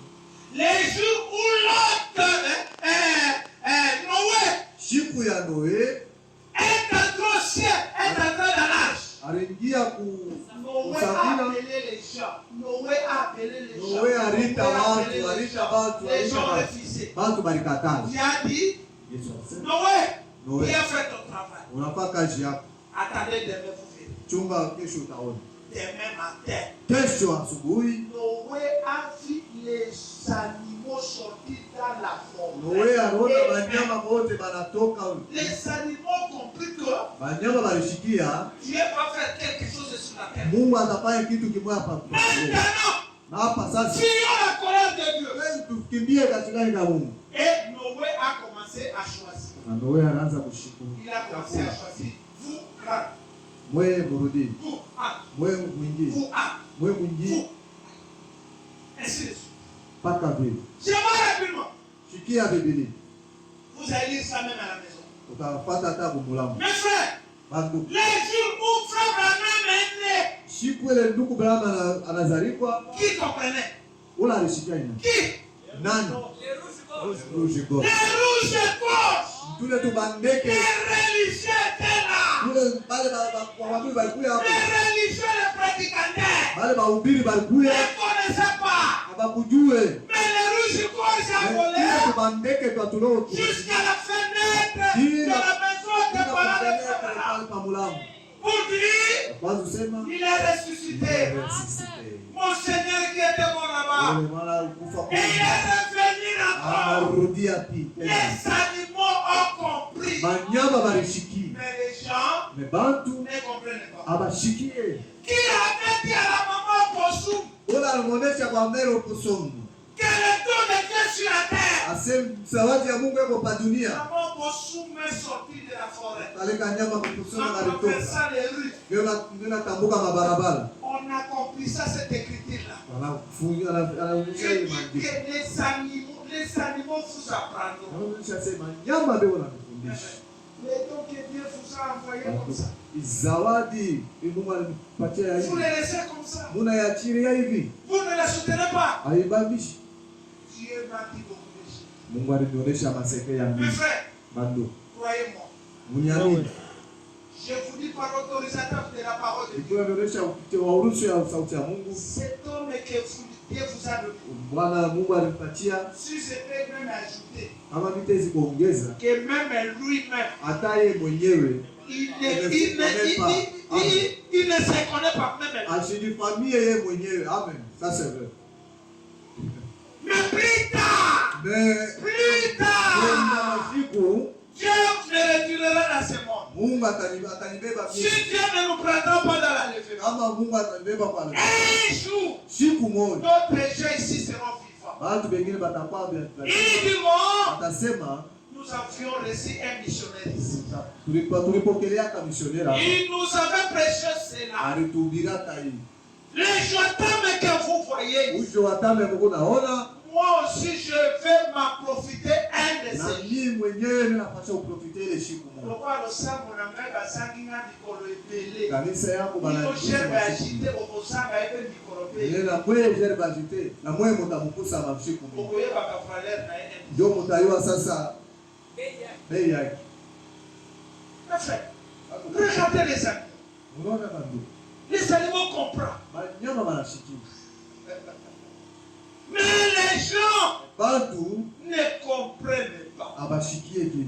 Les jours où l'autre, Noé, Siku ya Noe est entré au ciel, est entré dans l'âge. aliingia Noé a kusafina. appelé les gens. Noé a appelé les gens. Noé alita Noé a watu, appelé les alita gens. watu, Les alita gens ont watu. refusé. Bantu balikatala. Il a dit, Yesu alisema, Noé, Noé, viens faire ton travail. unafaa kazi yako. Attendez demain, vous verrez. Chunga kesho utaona. Demain matin, Kesho asubuhi Noé a vu les animaux sortir dans la forêt. Noe aliona Et banyama wote banatoka. les animaux ont compris que Banyama balishikia Dieu va faire quelque chose sur la terre. Mungu atafanya kitu kimoja hapa. Maintenant, Na hapa sasa fuyons la colère de Dieu. wewe tukimbie katika ile Mungu. Et Noé a commencé à choisir. Na Noe anaanza kushukuru. Il a commencé à choisir. Vous, là, Mwe murudi. Vous, un. Mwe mwingi. Vous, un. Mwe mwingi. Vous. Ainsi de suite. Paka vile. Je vais rapidement. Shikia Biblia. Vous allez lire ça même à la maison. Utapata hata kumulamu. Mes frères, Bandu. les jours où Frère Branham est né, Siku ile ndugu Branham anazaliwa, qui comprenait? ula alishikia ina. Qui? Nani? Rouge Gorge. Les rouges gorges. Tule tubandeke. Les religieux étaient là. Tule pale wahubiri balikuya hapo. Les religieux les prédicateurs Pale bahubiri balikuya. ne connaissaient pas. Abakujue. Mais les rouges gorges ont Tule volé tubandeke twatulo. jusqu'à la fenêtre de la maison des parents de Frère Branham. Pamulamu. Pour dire, Kwanza usema il est ressuscité. Mon Seigneur qui était mort là-bas. Et il est revenu encore. Arudia pi. Les animaux ont compris. Manyama barishiki. Mais les gens Me bantu ne comprennent pas. abashikie. Qui avait dit à la maman Possum Ula alimuonesha kwa Mero Possum. que le don de Dieu sur la terre? Asem zawadi ya Mungu iko pa dunia. Maman Possum est sortie de la forêt. Kale kanyama Possum En alitoka. traversant les rues. Ndio tambuka mabarabara. On a compris ça, cette écriture-là. Anafunga Que anaonyesha ile dit maandiko. que les animaux vous apprendront. Anaonyesha sema nyama ndio wanafundisha. Les dons que Dieu vous a envoyés comme ça. Zawadi Mungu alipatia Vous hivi. les laissez comme ça. Munaachilia hivi. Vous ne les soutenez pas. Haibambishi. Dieu m'a dit beaucoup de choses. Mungu alinionyesha maseke ya Mes mimi. frères, Bando. croyez-moi. Munyamini. Je vous dis par autorisateur de la parole de Dieu. Ikiwa inaonyesha uruhusu ya sauti ya Mungu. Cet homme que Dieu vous a donné. Bwana Mungu alimpatia Si je peux même ajouter kama vitezi kuongeza que même lui-même, hata yeye mwenyewe il ne se connaît pas même. ashijifamie yeye mwenyewe. Amen. Ça c'est vrai. Mais plus tard, Mais siku Dieu me retirera dans ce monde. Mungu atanibeba Si mimi. Dieu ne nous prendra pas dans la levée, Kama Mungu atanibeba kwa leo. un jour, Siku moja d'autres gens ici seront vivants. watu wengine watakuwa Ils diront, watasema nous avions reçu un missionnaire ici. tulipokelea kama misionera Il nous avait prêché cela. alituhubiria hii. Les Jotam que vous voyez, Ujo watame Mungu naona moi aussi je vais m'en profiter un de na ces jours. mimi mwenyewe ninapaswa kuprofite ile siku moja. Pourquoi le sang mon ami a sanguiné Nicolo Epele? Kanisa yako Il bana faut chercher à agiter au sang avec Nicolo Epele. ile na mwe jere bajite na mwe mtamukusa mafsiku Vous voyez ma frère na yeye. ndio mtaiwa sasa bei yake. Enfin, regardez les animaux. Unaona bandu Les animaux comprennent. banyama banashikia Mais les gens bantu ne comprennent pas. abashikie kitu.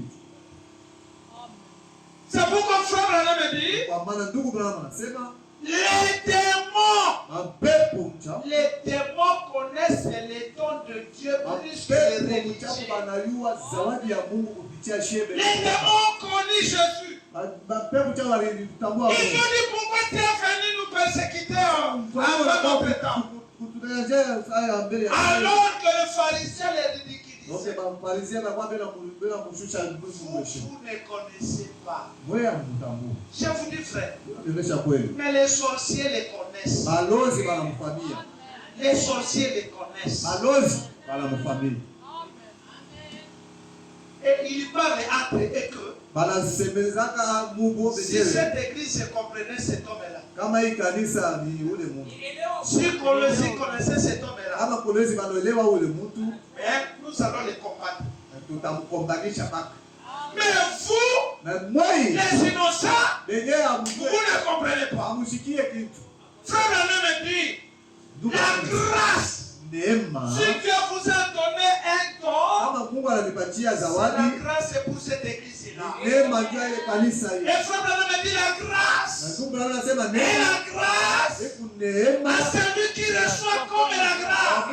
C'est pourquoi Frère Branham me dit, Kwa maana ndugu Branham anasema les démons, mapepo mchafu les démons connaissent les dons de Dieu plus que les mapepo mchafu religieux. banayua zawadi ya Mungu kupitia shebe. Les démons connaissent Jésus. Mapepo mchafu walitambua Ils ont dit pourquoi tu es venu nous persécuter avant notre temps. Alors que le pharisien les ridiculisait. Vous ne connaissez pas. Je vous dis frère, mais les sorciers les connaissent. Les sorciers les connaissent. Et ils parlent entre eux que si cette église comprenait cet homme-là, si Colosie connaissait cet homme-là, nous allons les combattre. Mais vous, les innocents, vous ne comprenez pas. Frère Branham me dit, la grâce, si Dieu vous a donné un don, c'est la grâce pour cette église-là. Et Frère Branham me dit la grâce. Et la grâce à celui qui reçoit comme la grâce.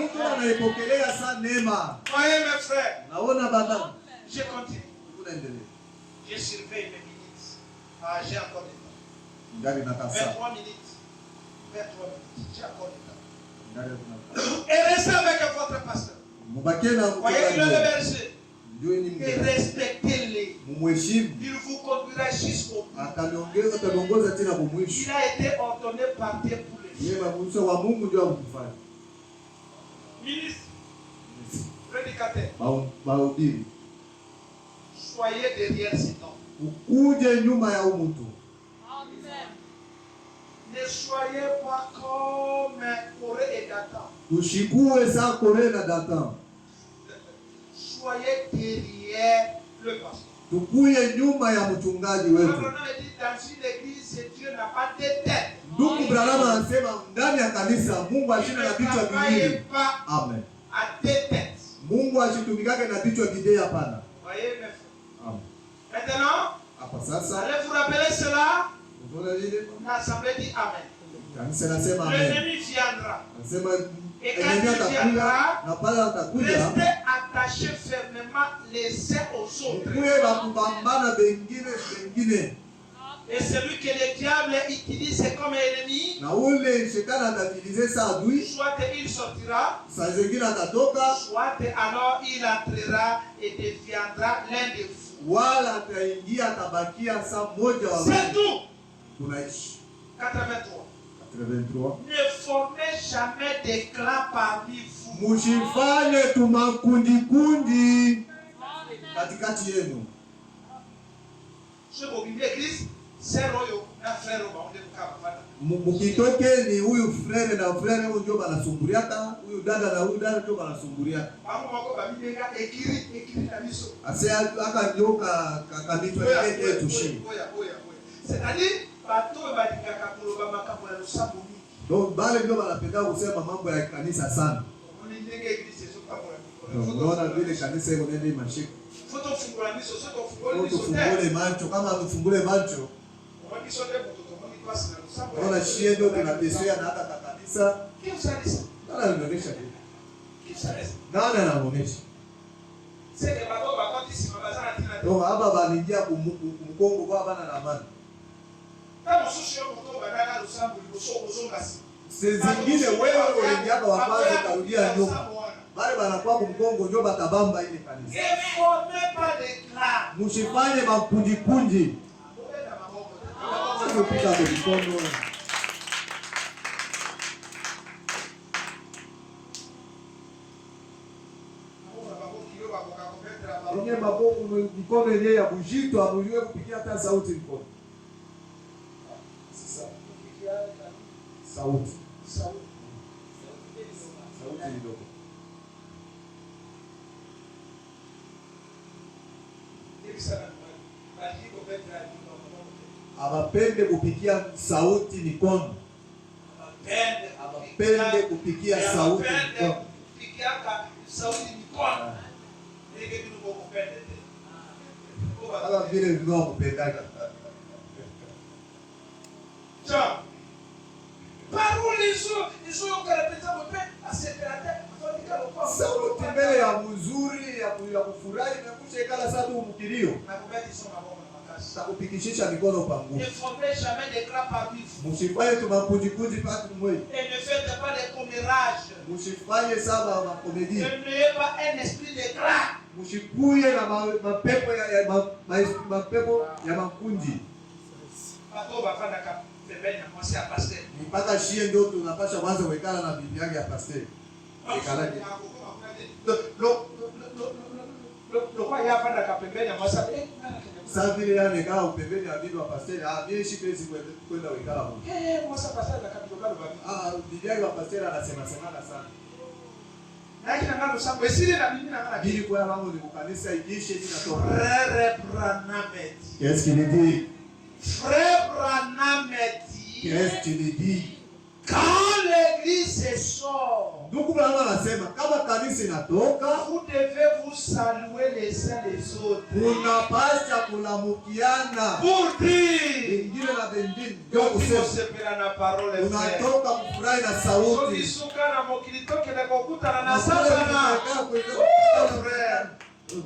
Voyez mes frères, je continue. Je surveille mes minutes. Ah, j'ai encore du temps. 23 minutes. 23 minutes. J'ai encore du temps. Et restez avec votre pasteur. Voyez-le le berger. Et respectez-les. Il vous conduira jusqu'au bout. ataniongoza tena kumwisho. Il a été ordonné par Dieu pour le faire. Yeye mwisho wa Mungu ndio akufanya. Ministre, prédicateur, Mahubiri. soyez derrière cet homme. Ukuje nyuma ya huyu mtu. Ne soyez pas comme Corée et Dathan. Tushikue sa Corée na Dathan. Soyez derrière le pasteur. Tukuye nyuma ya mchungaji wetu. Dans une église, Dieu n'a pas de tête. Ndugu Branham anasema ndani ya kanisa Mungu ashina na vichwa viwili. Amen. À deux têtes. Mungu ashitumikake na vichwa viwili hapana. Voyez mes frères. Amen. Maintenant, hapa sasa allez vous rappeler cela. L'Assemblée dit Amen. Kanisa nasema amen. L'ennemi viendra. Nasema Et quand il viendra, na pale atakuja, restez attachés fermement les uns aux autres. Kuwe bakubambana bengine. Et celui que le diable utilise comme ennemi, na ule shetani atutilize sa adui, soit il sortira, saa zingine atatoka, soit alors il entrera et deviendra l'un de vous. Wala ataingia atabakia saa moja wa c'est tout. Tunaishi 83. Ne formez jamais des clans parmi vous. Mushifanye tumakundi katikati yenu. Mukitoke ni huyu frere na frere ndio banasumburiaka, huyu dada na huyu dada ndio banasumburiaka. Ase aka ndio kakabitwa yake tushi. C'est-à-dire bato badikaka kuloba makambo ya lusambo mingi. Donc bale ndio banapenda kusema mambo ya kanisa sana. Unaona vile kanisa iko ndani ya mashiko. Foto fungula miso, soto fungule macho, kama tufungule macho. Unaona shie ndio tunatesea na hata kanisa. Nani anaonyesha hivi? Nani anaonyesha? Sasa baba bakati si mabazana tena. Ndio hapa balijia kumkongo kwa bana na amani. Kama sisi yo mtoto badala lusambo liboso ozongasi. Zingine wewe uliingia kwa kwanza karudia nyuma. Bale banakuwa kumkongo ndio batabamba ile kanisa. Ne formez pas des clans. Msifanye makundi. Kupita kwa mikono. Yenye mabovu mikono yenyewe ya bujito amujue kupigia hata sauti mkono. Sasa sauti ndogo. Abapende kupigia sauti mikono. Abapende kupigia sauti mikono. Ala vile ndio kupendana. Tiens. Parole izo yokarapita mpe asekerate afanyika lokwa. Sauti mbele ya mzuri ya kufurahi na kushekala sasa mkilio. Na kubeti soma bomba makasi. Takupikishisha mikono pa nguvu. Ne formez jamais des clans parmi vous. Msifanye tumakundi patu mwe. Et ne faites pas des commérages. Msifanye saba makomedi. Ne n'ayez pas un esprit de clan. Msikuye na mapepo ya makundi. Bato bafanda ka pembeni ya mwasi ya pasteur. Mpaka shie ndio tunapasha kwanza kuikala na bibi yake ya pasteur. Ikalaje? Lo kwa ya fanda ka pembeni ya mwasi. Sasa vile yale kaa pembeni ya bibi wa pasteur, mimi shi pesi kwenda kuikala huko. Mwasi pasteur na kabitokalo babi. Bibi yake wa pasteur anasema sana. Bili kwa mambo ni kukanisa igishe ninatoka. Frère Branham. Qu'est-ce qu'il dit? Frère Branham dit. Qu'est-ce qu'il dit? Quand l'église sort, ndugu Branham anasema kama kanisa inatoka, vous devez vous saluer les uns les autres. Unapaswa kulamukiana. Pour dire. Wengine na wengine ndio kusema. Unatoka kufurahi na sauti.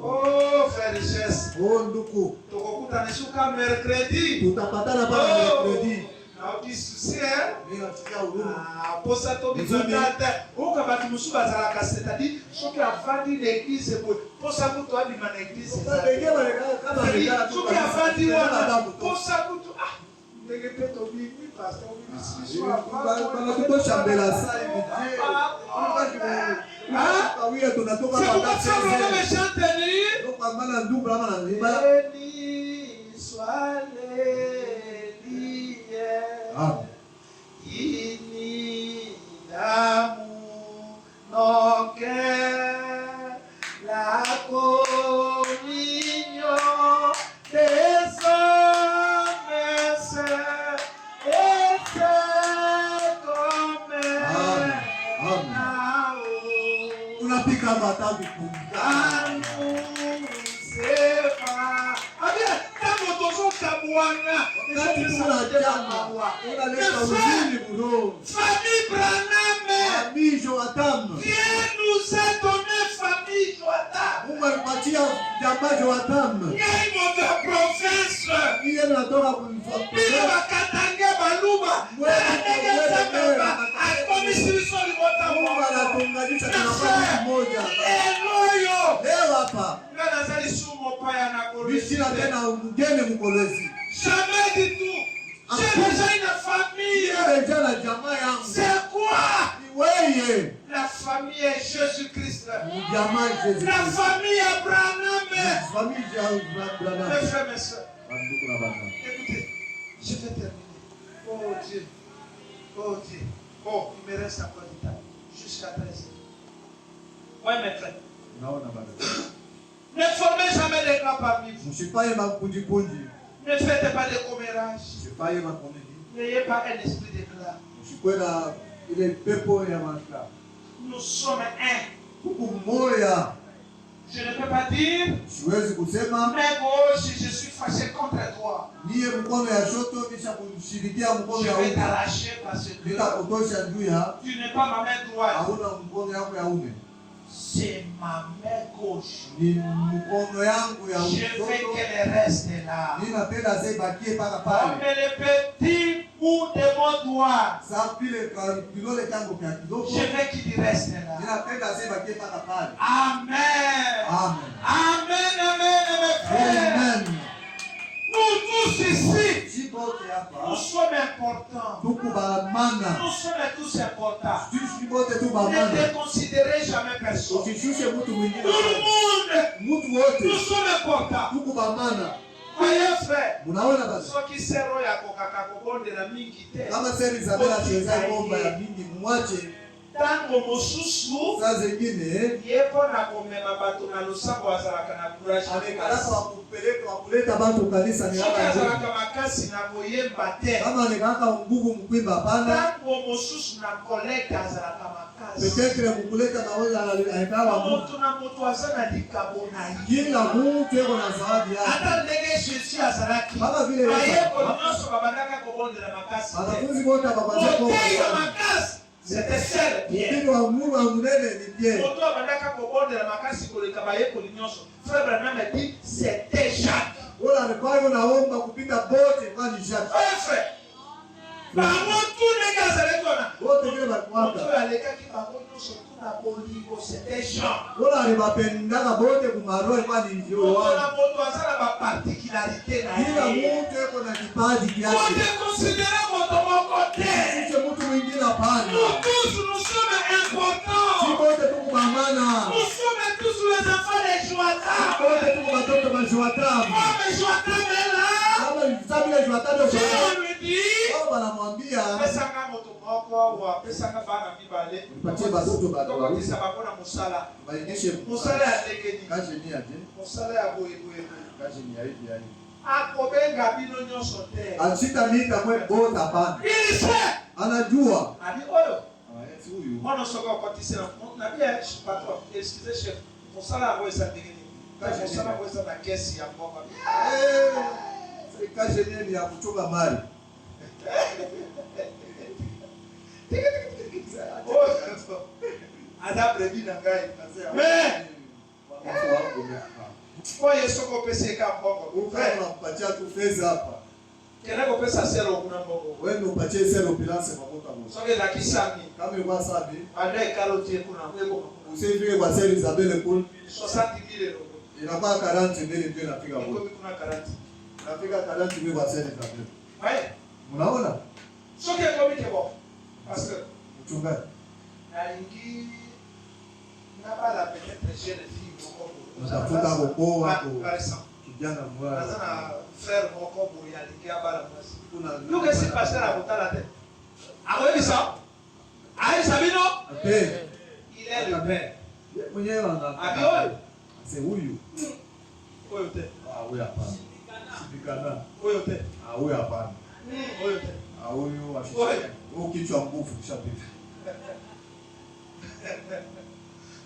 Oh frère richesse. Oh ndugu. Tukokutanishuka mercredi. Tutapatana pale mercredi. Na ukisusi eh? Mimi natia huruma. Posa to bizonate. Uka batu musuba za la c'est-à-dire soki afandi l'église pour posa kuto abi na l'église. Kama ndio kama ndio. Soki afandi wana posa kuto la communion des hommes et c'est comme unapika matatu famille Branham, famille Joatam, Dieu nous a donné famille Joatam. Mungu alipatia jamaa Joatam. Nyinyi wa province, Yeye anatoka bila wakatange baluba, akomisiriso libota Mungu anatunganisha na nafasi moja. Eloyo. Leo hapa Ngana zali sumo paya na kolezi. Bishira tena mgeni mkolezi. Jamais du tout. J'ai déjà une famille. Déjà la jamaa yangu. C'est quoi? Wewe. La famille est Jésus-Christ. Jamaa Jésus. La famille Abraham. Famille Abraham. Mes frères, mes soeurs. Écoutez, je vais terminer. Oh Dieu. Oh Dieu. Oh, il me reste encore du temps. Jusqu'à 13. Oui, mes frères. Ne formez jamais des grands parmi vous. Ne faites pas de commérages. N'ayez pas un esprit d'éclat. Nous sommes un. Je ne peux pas dire, mais si je suis fâché contre toi, je vais t'arracher parce que tu n'es pas ma main droite. C'est ma main gauche. Je veux qu'elle reste là. Comme le petit bout de mon doigt. Je veux qu'il reste là. Amen. Amen. Amen, amen, amen. Amen. Nous tous ici, nous sommes importants. Nous sommes tous importants. Ne déconsidérez jamais personne. Tout le monde, nous sommes importants. Voyez frère, ceux qui seront ya kokakakobonde la mingi te. Tango mosusu yepo na komema bato na losambo azalaka na courage azalaka makasi na koyemba te. Tango mosusu na collecte azalaka makasi. Moto na moto aza na likabo na ye. Ata ndenge Jésus azalaki bayekoli nyonso babandaka kobondela makasi te. Moteya makasi c'était seul bien. Moto abandaka kobondela makasi koleka bayekoli nyonso. Frère Branham a dit c'était Jacques. Frère, bango tune kazaletona. Moto alekaki bango nyonso tuna bolingo c'était Jean. Moto azala ba particularité na ye. Moto considéré moto moko te. Nous tous nous sommes importants. Nous sommes tous les enfants de Joatam. Comme Joatam est là, Dieu lui dit, pesanga moto moko ou pesanga bana mibale. Tokotisa bakona musala. Musala ya tekeni. Musala ya boyeboye. Akobenga bino nyonso te. Il sait. Anajua. Abi oyo. Mwana soka okotisa na bien patron. Excusez chef. Musala ya boyesa tekeni. Musala ya boyesa na kesi ya mboka. Kajeni ya kuchunga mali. Ada brevi na ngai. Mais kwa Yesu ko pesa ka mbongo. Unampatia tu fedha hapa. Kena ko pesa sero kuna mbongo. Wewe unapatia sero bilance makuta moja. Soge la kisami. Kama ilikuwa sabi. Adai kalotie kuna mweko. Usifike kwa seri Isabelle kule. 60,000 euro. Inakuwa 40,000 ndio inafika hapo. Iko kuna 40. Nafika 40,000 kwa seri Isabelle. Hai. Mnaona? Ce qui est comique est bon. Parce que mchungaji nalingi nabala peut-être jeune fille unatafuta kuoa par exemple. kijana mwana. Nazana frère moko boye alingi abala mwasi. Kuna Nous si pasteur akotala te. Akoyebi ça? Ayi sabino? père. Il est le père. Mwenyewe anga. Abi oyo? C'est huyu. Oyo te. Ah, huyu hapana. Sibikana. Oyo te. Ah, huyu hapana. Oyo te. Ah, huyu ashishika. Huyu kichwa nguvu kishapita.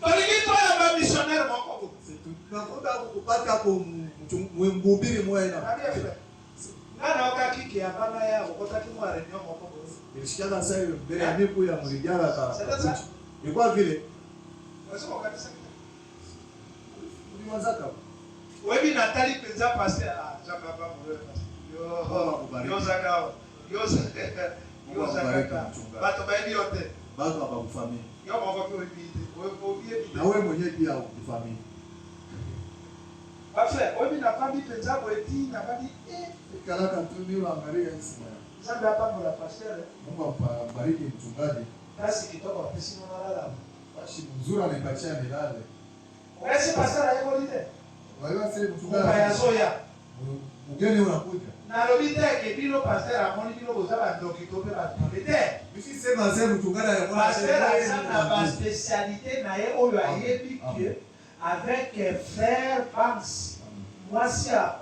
Balingi toya ba missionnaire moko. C'est tout. Nakuta kupata kwa mhubiri mmoja. Abi frère. Nana wakakiki abana ya okotaki mwa reunion moko. Nilishikana sasa hiyo mbele ya miku ya mlijala ka. Ilikuwa vile. Wasema kabisa. Ulianza kama. Wewe natali penza passer à Jean-Baba Mouré. Yo zakao. Yo zakaka. Bato baidi yote. Bato hapa kufamia. Yo moko kwa bidii. Wewe na wewe mwenyewe pia ukifamia. Parfait. Wewe na famille penza boeti na badi kalaka tu ni unaangalia hizi. Jambo hapa kwa pastor. Mungu ambariki mchungaji. Kasi kitoka pesi na lala. Basi mzuri anapatia milale. Esi pastor ayeko lite. Wewe sasa mchungaji. Ukayazoya. Mgeni unakuja. Na lobite ke bino pastor amoni bino bozaba ndokito pe ba lobite. Bisi sema sasa mchungaji anakuwa pasteur a ba spécialité na ye oyo ayebi que avec frère Pams. Moi si a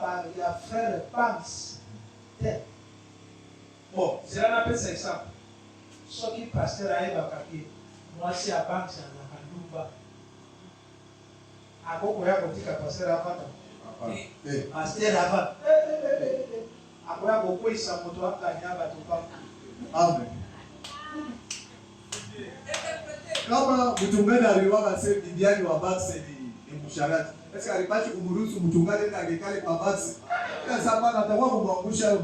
frère Pams. Bon, c'est là un peu ça exemple. Ce qui pasteur a eu moi si à banque c'est un Kanduba. À quoi qu'on dit que pasteur a fait? Pasteur a fait. À quoi qu'on peut ça moto a gagné à battre. Amen. Kama mchungaji aliwaga sasa bibiani wa basi ni msharati. Sasa alipati kumruhusu mchungaji na gekale kwa basi. Sasa bana atakuwa kumwangusha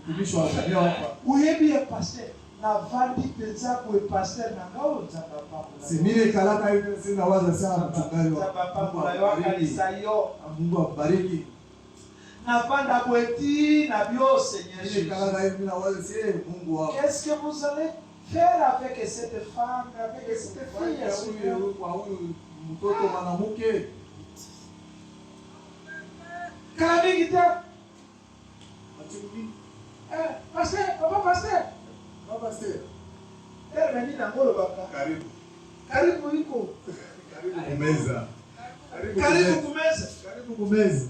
mtumishi wa kanisa hapa. Uyebi ya pasteur na vandi penza kwa pasteur na ngao nzamba papa. Simile kalaka hivi sina waza sana mchungaji wa papa wa kanisa hiyo. Mungu abariki. Na vanda bweti na bio Seigneur Simile kalaka hivi na waza si Mungu wako. Qu'est-ce que vous allez faire avec cette femme, avec cette fille? Huyu kwa huyu mtoto mwanamke. Kani kita? Pasteur, papa pasteur. Papa pasteur. Mimi na ngolo baba. Karibu. Karibu iko. Karibu kumeza. Karibu kumeza. Karibu kumeza.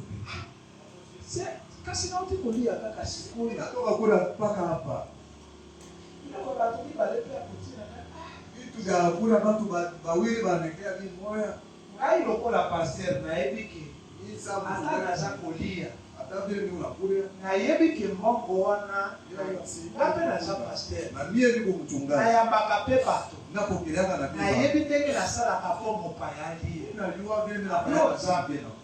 Kasi na utikulia kaka sikuli. Natoka kula mpaka hapa. Ndio watu ni bale pia kutina. Vitu vya kula watu bawili banekea mimi moya. Ngai lokola pasteur na ebiki. Isabu Ana za kulia. hata vile ni unakula. Na ebiki mbongo wana. Ngape na za pasteur. Na mie niko mchungaji. Na yambaka pe bato. Napokeleana na Na yebi tenge na sala kapomo payali. Unajua vile ninapenda zambi na kula.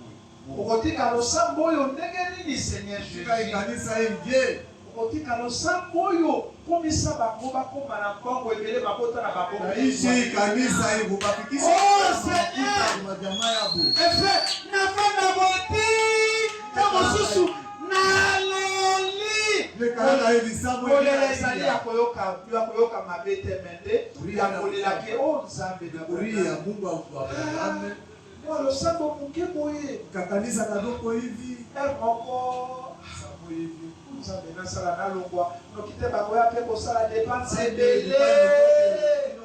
Okotika losambo oyo ndenge nini Seigneur Jésus. Kanisa hii je? Okotika losambo oyo komisa bango bakoma na kongo ebele bakota na bakoma. Naishi kanisa hii kubafikisha. Oh Seigneur. Majamaa yabu. Efe na fana boti. Na mosusu na loli. Nekana hivi samu Kolele sali ya koyoka mabete mende. Ya kolela ke o Nzambe na kuria Mungu akubariki. Walo sambo mukeboye. Kakanisa kadoko hivi. Moko sambo hivi. Nzambe na sala na longwa. Nokite bango ya pe ko sala dépense ebele.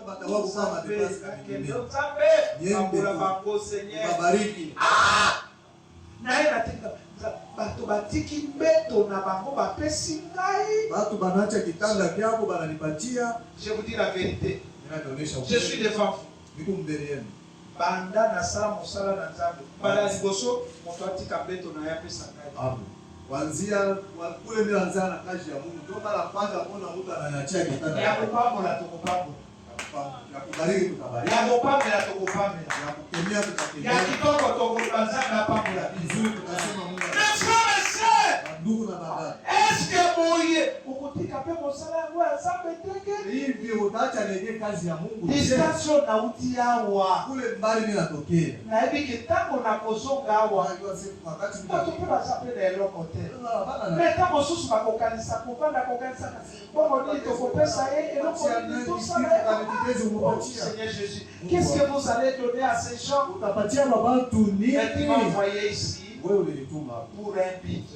Batawa kama dépense kabili. Nzambe bango Seigneur. Babariki. Naye natika bato batiki mbeto na bango bapesi ngai. Bato banaacha kitanda kyako bananipatia. Je vous dis la vérité. Je suis devant vous. Niko mbele yenu. Banda na sala mosala na Nzambe. Bala liboso moto atika mbeto na ya pesa ngai. Amen. Kuanzia kule nilianza na kazi ya Mungu. Ndio mara kwanza kuona mtu ananiachia kitanda. Ya kupambo tukupambo. Ya kubariki tutabariki. Ya kupambo tukupambo. Ya kukemea tutakemea. Ya kitoko tukubanza na pambo la Vizuri tutasema Mungu. Ndugu Ndugu na baba. Est-ce que moye ukotika pe Hivi utaacha nege kazi ya Mungu. Distraction na utiawa. Kule mbali mimi natokea. Na hivi kitambo na kozonga hawa. Wakati Tukiwa sapele leo kote. Mais kama susu bakokanisa kupanda kokanisa. Bongo ni tokopesa eloko ni tout ça. Seigneur Jésus, qu'est-ce que vous allez donner à ces gens? Utapatia watu nini? Tu m'as envoyé ici Wewe ulinituma pour un but.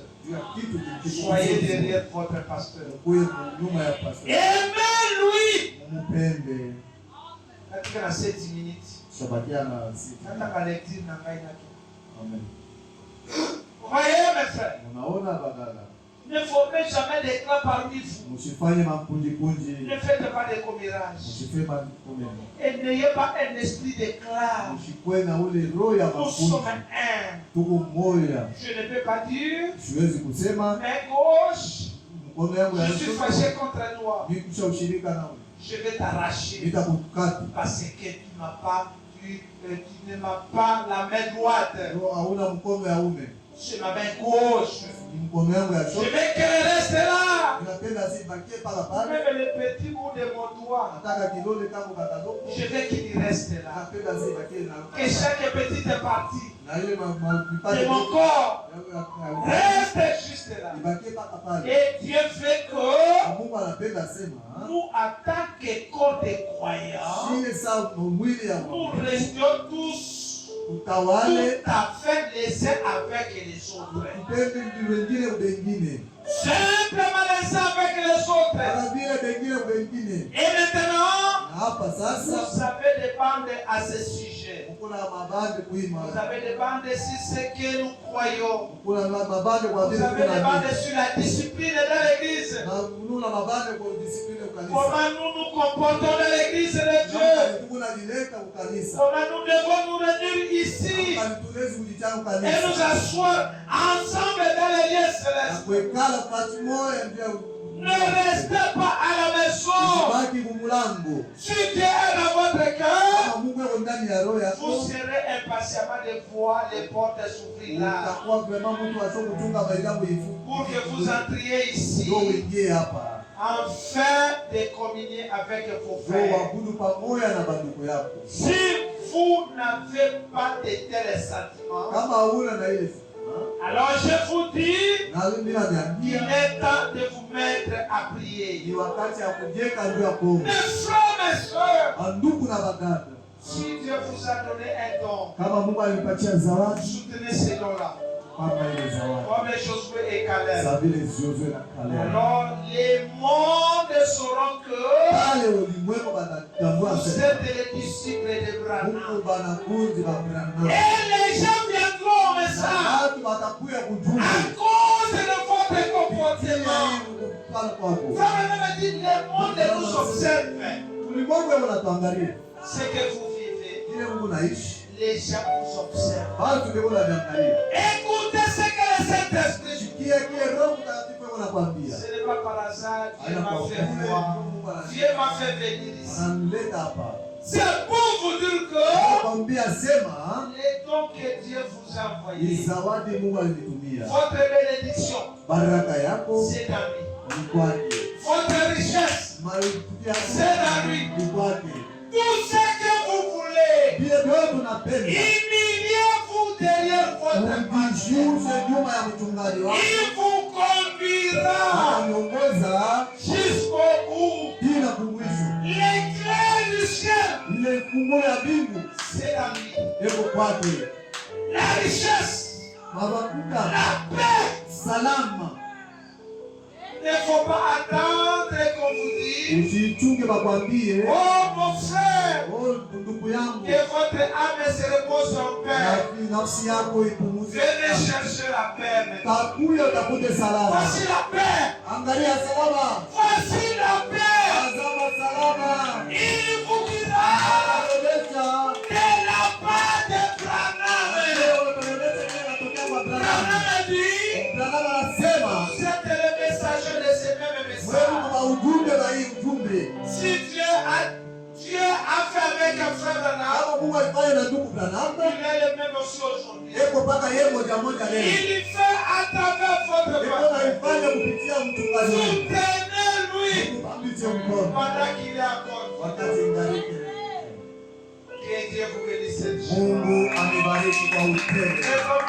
Soyez Soyez derrière votre pasteur. Aimez-lui. Mpende. Katika na 7 minutes. Shabakia na sisi. Nataka lecture na ngai nake. Amen. Voyez mes frères. Unaona badala. Ne formez jamais des clans parmi vous. Msifanye makundi. Ne faites pas des commérages. Msifanye makundi. Et n'ayez pas un esprit de clan. Msikuwe na ule roho ya Nous makundi. sommes un. Tuko moja. Je ne peux pas dire. Siwezi kusema. Mais gauche. Mkono yangu ya Je suis fâché contre toi. Mimi kushaushirika nawe. Je vais t'arracher. Nitakukata. Parce que tu ne m'as pas la main droite. Hauna mkono ya ume. C'est ma main gauche. Mkono yangu ya Je shoto. veux qu'elle reste là. Ninapenda sibakie pala pale. Même le petit bout de mon doigt. Nataka kidole kangu katadoko. Je veux qu'il reste là. Napenda sibakie na. Que chaque petite partie Na ile de mon corps reste juste là. Ibakie paka pale. Et Dieu fait que Mungu anapenda sema. nous, en tant que corps de croyants, Shile sa mwili ya nous restions tous utawale tout à fait les uns avec les autres. upende wengine ubengine. Simplement les uns avec les autres. Kana vile bengine ubengine. Et maintenant, Na hapa vous sasa avez des bandes à ce sujet. kuna mabande kuima. Vous avez des bandes sur ce que nous croyons. Kuna mabande kwa Vous vile avez des kuna. bandes sur la discipline dans l'église. Na kuna mabande kwa discipline ukanisa. Comment nous nous comportons dans l'église de Dieu. Kuna dileka ukanisa. Comment nous devons nous réunir ici Tulezi kujitana et ukanisa. nous asseoir ensemble dans les lieux Na célestes. kuikala fati moja ndio. Ne restez pas à la maison. Baki kumulango. Si Dieu est dans votre cœur, Kama Mungu yuko ndani ya roho yako. vous serez impatiemment de voir les portes s'ouvrir là Utakuwa vraiment mtu wa soko kutunga milango ifu. pour que vous entriez ici Ndio uingie hapa. afin de communier avec vos Ndio frères. waabudu pamoja na bandugu yako. Si vous n'avez pas de tels sentiments, Kama huna na ile alors je vous dis, na mimi il naambia est temps de vous mettre à prier. ni wakati ya kujeka ndio ya kuomba. Mes frères, mes sœurs, Ndugu na bagada. si Dieu vous a donné un don, Kama Mungu alipatia zawadi soutenez ces dons-là. kama ile zawadi. Comme Josué et Caleb. Za vile Josué na Caleb. Alors les mondes sauront que Pale ulimwengu banatambua vous sasa. êtes les disciples de Branham. Mungu banakundi ba Branham. Et les gens viendront au message Watu watakuya kujua. à cause de votre comportement. Pale kwako. Ça veut dire les mondes nous observent. Ulimwengu unatuangalia. Ce que vous vivez, Ile Mungu naishi. les gens vous observent. Watu ndio wanaangalia. Écoutez ce que le Saint-Esprit dit. Sikia kile Roho Mtakatifu anakuambia. Ce n'est pas par hasard, Dieu Haina m'a kwa fait kule voir. Mungu Dieu m'a fait venir ici. anamleta hapa. C'est pour vous dire que Anakuambia sema les dons que Dieu vous a ni envoyés, zawadi Mungu alinitumia. votre bénédiction, Baraka yako c'est dans lui. ni kwake. Votre richesse, Malipia c'est dans lui. ni kwake. Tout ce que vous voulez, Vile vyote tunapenda. humiliez-vous derrière votre pasteur. Ujishushe nyuma ya mchungaji wako. Il vous conduira Aniongoza jusqu'au bout. bila kumwisho. Les clés du ciel, Ile funguo ya mbingu c'est dans lui. iko kwake. La richesse, Mabakuta la paix. salama. Il ne faut pas attendre qu'on vous dise, Usichunge bakwambie, oh mon frère, oh ndugu yangu, que votre âme se repose en paix. nafsi yako ipumzike. Venez chercher la paix maintenant. Takuya utakute salama. Voici la paix. Angalia salama. Voici la paix. Tazama salama. Il vous dira Analeta. de la part de Branham. Branham dit, Branham anasema vous êtes le messager de ce même wewe message. kwa ujumbe na hii ujumbe. Si Dieu a fait avec un frère Branham, Kama Mungu alifanya na ndugu Branham, il est le même aussi aujourd'hui. eko paka yeye moja moja leo. Il fait à travers votre Eko pasteur. naifanya kupitia mchungaji wetu. Soutenez-lui. sio mkono. Pendant qu'il est à côté. Wakati ngariki. Que Dieu vous bénisse cette journée. Mungu anibariki kwa upendo. Et comme